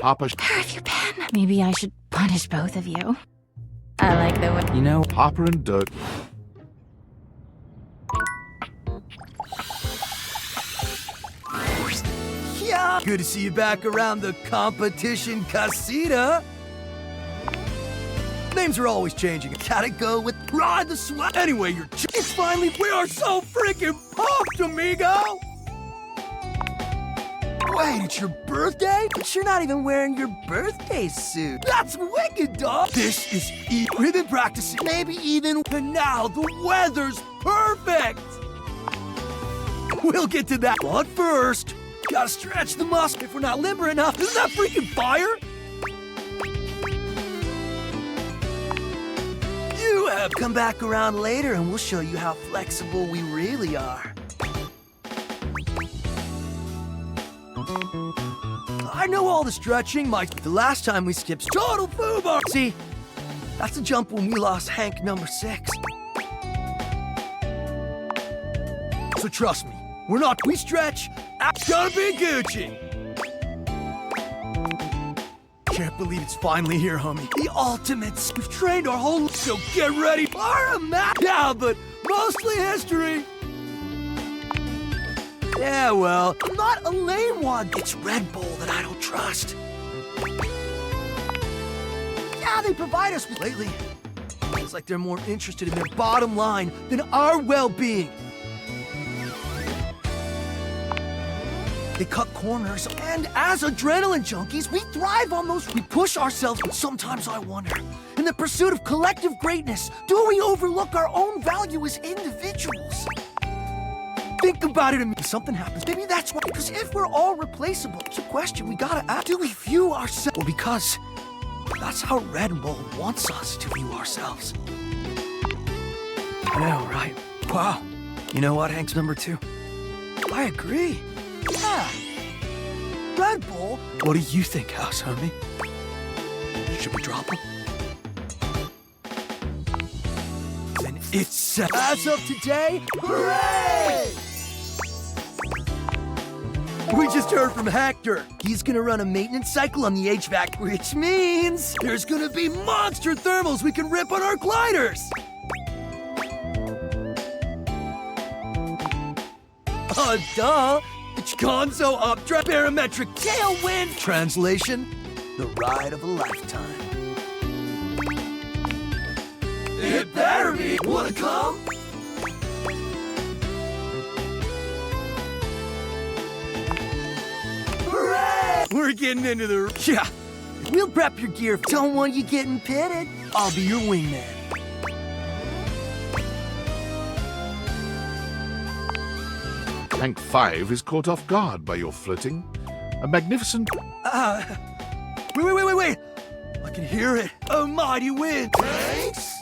Harper. Where have you been? Maybe I should punish both of you. I like the way. You know, Harper and Dirk. Yeah! Good to see you back around the competition casita. Names are always changing. Gotta go with Ride the Sweat. Anyway, it's finally. We are so freaking pumped, amigo! Wait, it's your birthday? But you're not even wearing your birthday suit. That's wicked, dog! This is We've been practicing, maybe even. And now the weather's perfect! We'll get to that. But first, gotta stretch the muscle. If we're not limber enough, isn't that freaking fire? You have come back around later and we'll show you how flexible we really are. I know all the stretching, Mike. The last time we skipped total foobar. See, that's a jump when we lost Hank number 6. So trust me, we stretch, it's gonna be Gucci. Can't believe it's finally here, homie. The ultimates. We've trained our whole life, so get ready for a match. Yeah, but mostly history. Yeah, well, I'm not a lame one. It's Red Bull that I don't trust. Yeah, they provide us with lately. It's like they're more interested in their bottom line than our well-being. They cut corners, and as adrenaline junkies, we thrive on those. We push ourselves, but sometimes I wonder, in the pursuit of collective greatness, do we overlook our own value as individuals? Think about it and something happens. Maybe that's why, because if we're all replaceable, it's a question we gotta ask. Do we view ourselves? Well, because that's how Red Bull wants us to view ourselves. I know, right? Wow. You know what, Hank's number 2? I agree. Yeah. Red Bull? What do you think, House homie? Should we drop him? Then it's as of today, hooray! We just heard from Hector. He's gonna run a maintenance cycle on the HVAC, which means there's gonna be monster thermals we can rip on our gliders. Duh. It's Gonzo updraft barometric tailwind. Translation, the ride of a lifetime. It better be. Wanna come? Hooray! We're getting into the... Yeah. We'll prep your gear. Don't want you getting pitted. I'll be your wingman. Hank 5 is caught off guard by your flirting. A magnificent... Wait! I can hear it. A mighty wind. Thanks.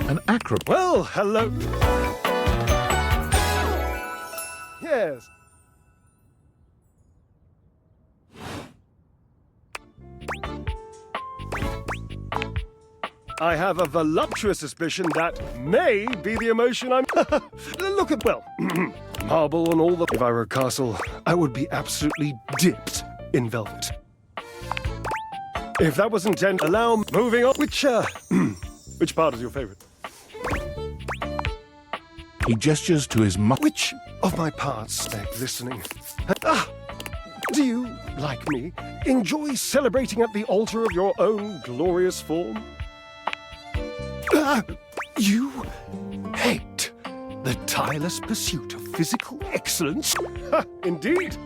An acrobat. Well, hello. Yes. I have a voluptuous suspicion that may be the emotion I'm... Look at, well, marble and all the... If I were a castle, I would be absolutely dipped in velvet. If that was intended, allow moving on. Which part is your favorite? He gestures to his Which of my parts stay listening? Do you, like me, enjoy celebrating at the altar of your own glorious form? You hate the tireless pursuit of physical excellence? Indeed.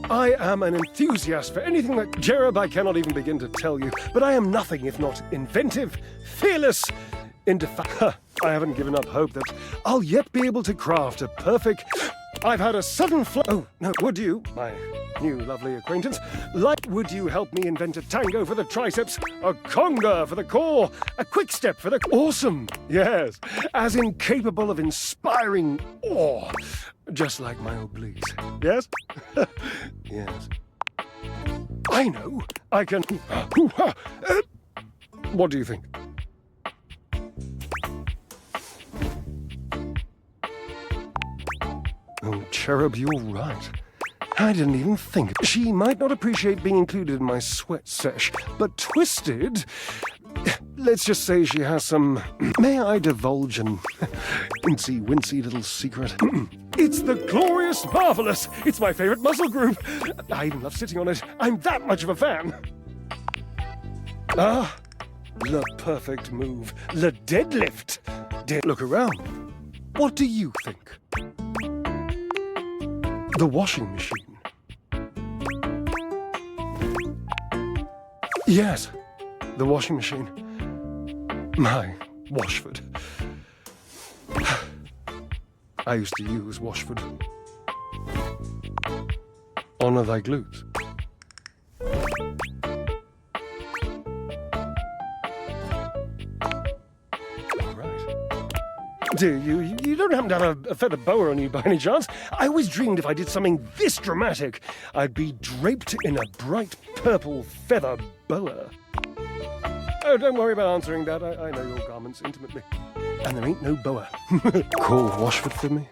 I am an enthusiast for anything that... Jerub, I cannot even begin to tell you, but I am nothing if not inventive, fearless, I haven't given up hope that I'll yet be able to craft a perfect... I've had a sudden Oh, no, would you, my new lovely acquaintance, would you help me invent a tango for the triceps, a conga for the core, a quick step for the... Awesome, yes, as incapable of inspiring awe, just like my obliques, yes? Yes. I know, I can... What do you think? Oh, Cherub, you're right. I didn't even think. She might not appreciate being included in my sweat sesh, but Twisted... Let's just say she has some... May I divulge an incy-wincy little secret? It's the glorious marvelous! It's my favorite muscle group! I even love sitting on it. I'm that much of a fan! Ah, the perfect move. The deadlift! Look around. What do you think? The washing machine. Yes, the washing machine. My Washford. I used to use Washford. Honor thy glutes. Dear, you don't happen to have a feather boa on you by any chance? I always dreamed if I did something this dramatic, I'd be draped in a bright purple feather boa. Oh, don't worry about answering that. I know your garments intimately. And there ain't no boa. Call Washford for me.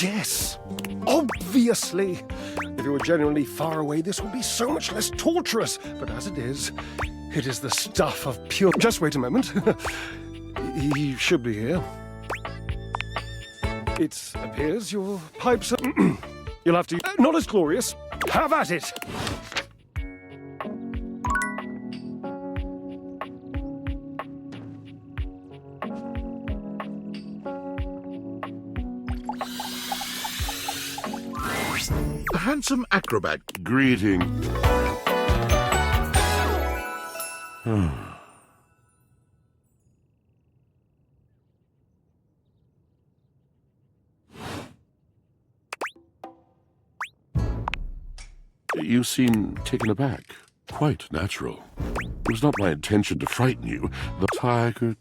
Yes, obviously. If you were genuinely far away, this would be so much less torturous. But as it is the stuff of pure... Just wait a moment. He should be here. It appears your pipes are... You'll have to... Not as glorious. Have at it! A handsome acrobat. Greeting. You seem taken aback. Quite natural. It was not my intention to frighten you. The tiger.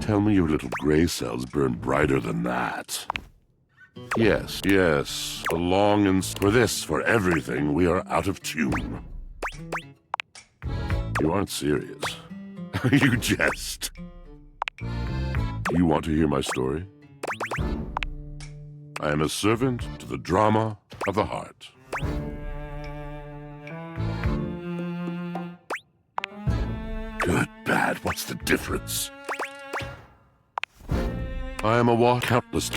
Tell me your little gray cells burn brighter than that. Yes. For everything, we are out of tune. You aren't serious. You jest. You want to hear my story? I am a servant to the drama of the heart. Good, bad, what's the difference? I am a countless.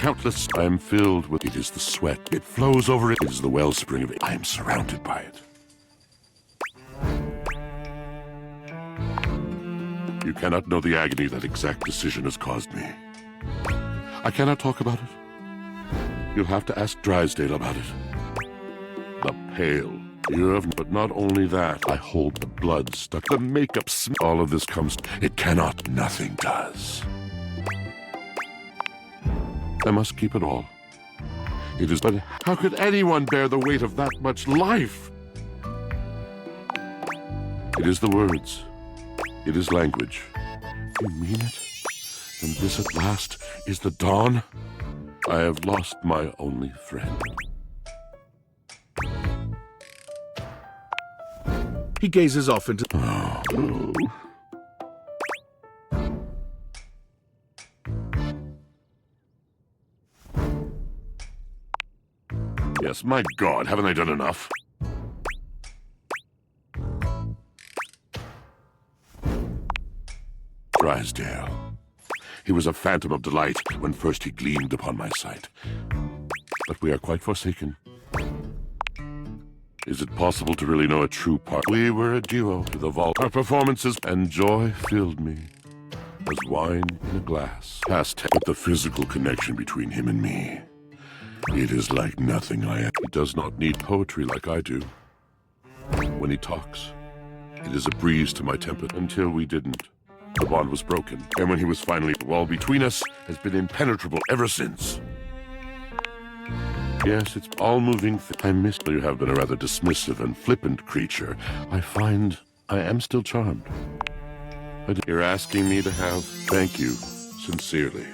I am filled with it is the sweat. It flows over it. It is the wellspring of it. I am surrounded by it. You cannot know the agony that exact decision has caused me. I cannot talk about it. You'll have to ask Drysdale about it. The pale, You have, but not only that, I hold the blood stuck, the makeup all of this comes, it cannot, nothing does. I must keep it all. It is, but how could anyone bear the weight of that much life? It is the words. It is language. You mean it? And this at last is the dawn? I have lost my only friend. He gazes off into... Oh. Yes, my God, haven't I done enough? Drysdale. He was a phantom of delight when first he gleamed upon my sight. But we are quite forsaken. Is it possible to really know a true part? We were a duo to the vault. Our performances and joy filled me as wine in a glass. Past, but the physical connection between him and me. It is like nothing I am. He does not need poetry like I do. When he talks, it is a breeze to my temper until we didn't. The bond was broken, and when he was finally, the wall between us has been impenetrable ever since. Yes, it's all moving. I miss you have been a rather dismissive and flippant creature. I find I am still charmed. But you're asking me to have, thank you, sincerely.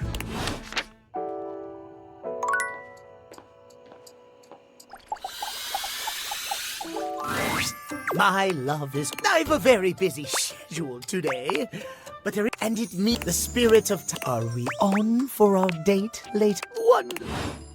My love is... I've a very busy schedule today, but and it meets the spirit of... Are we on for our date later? Wonderful.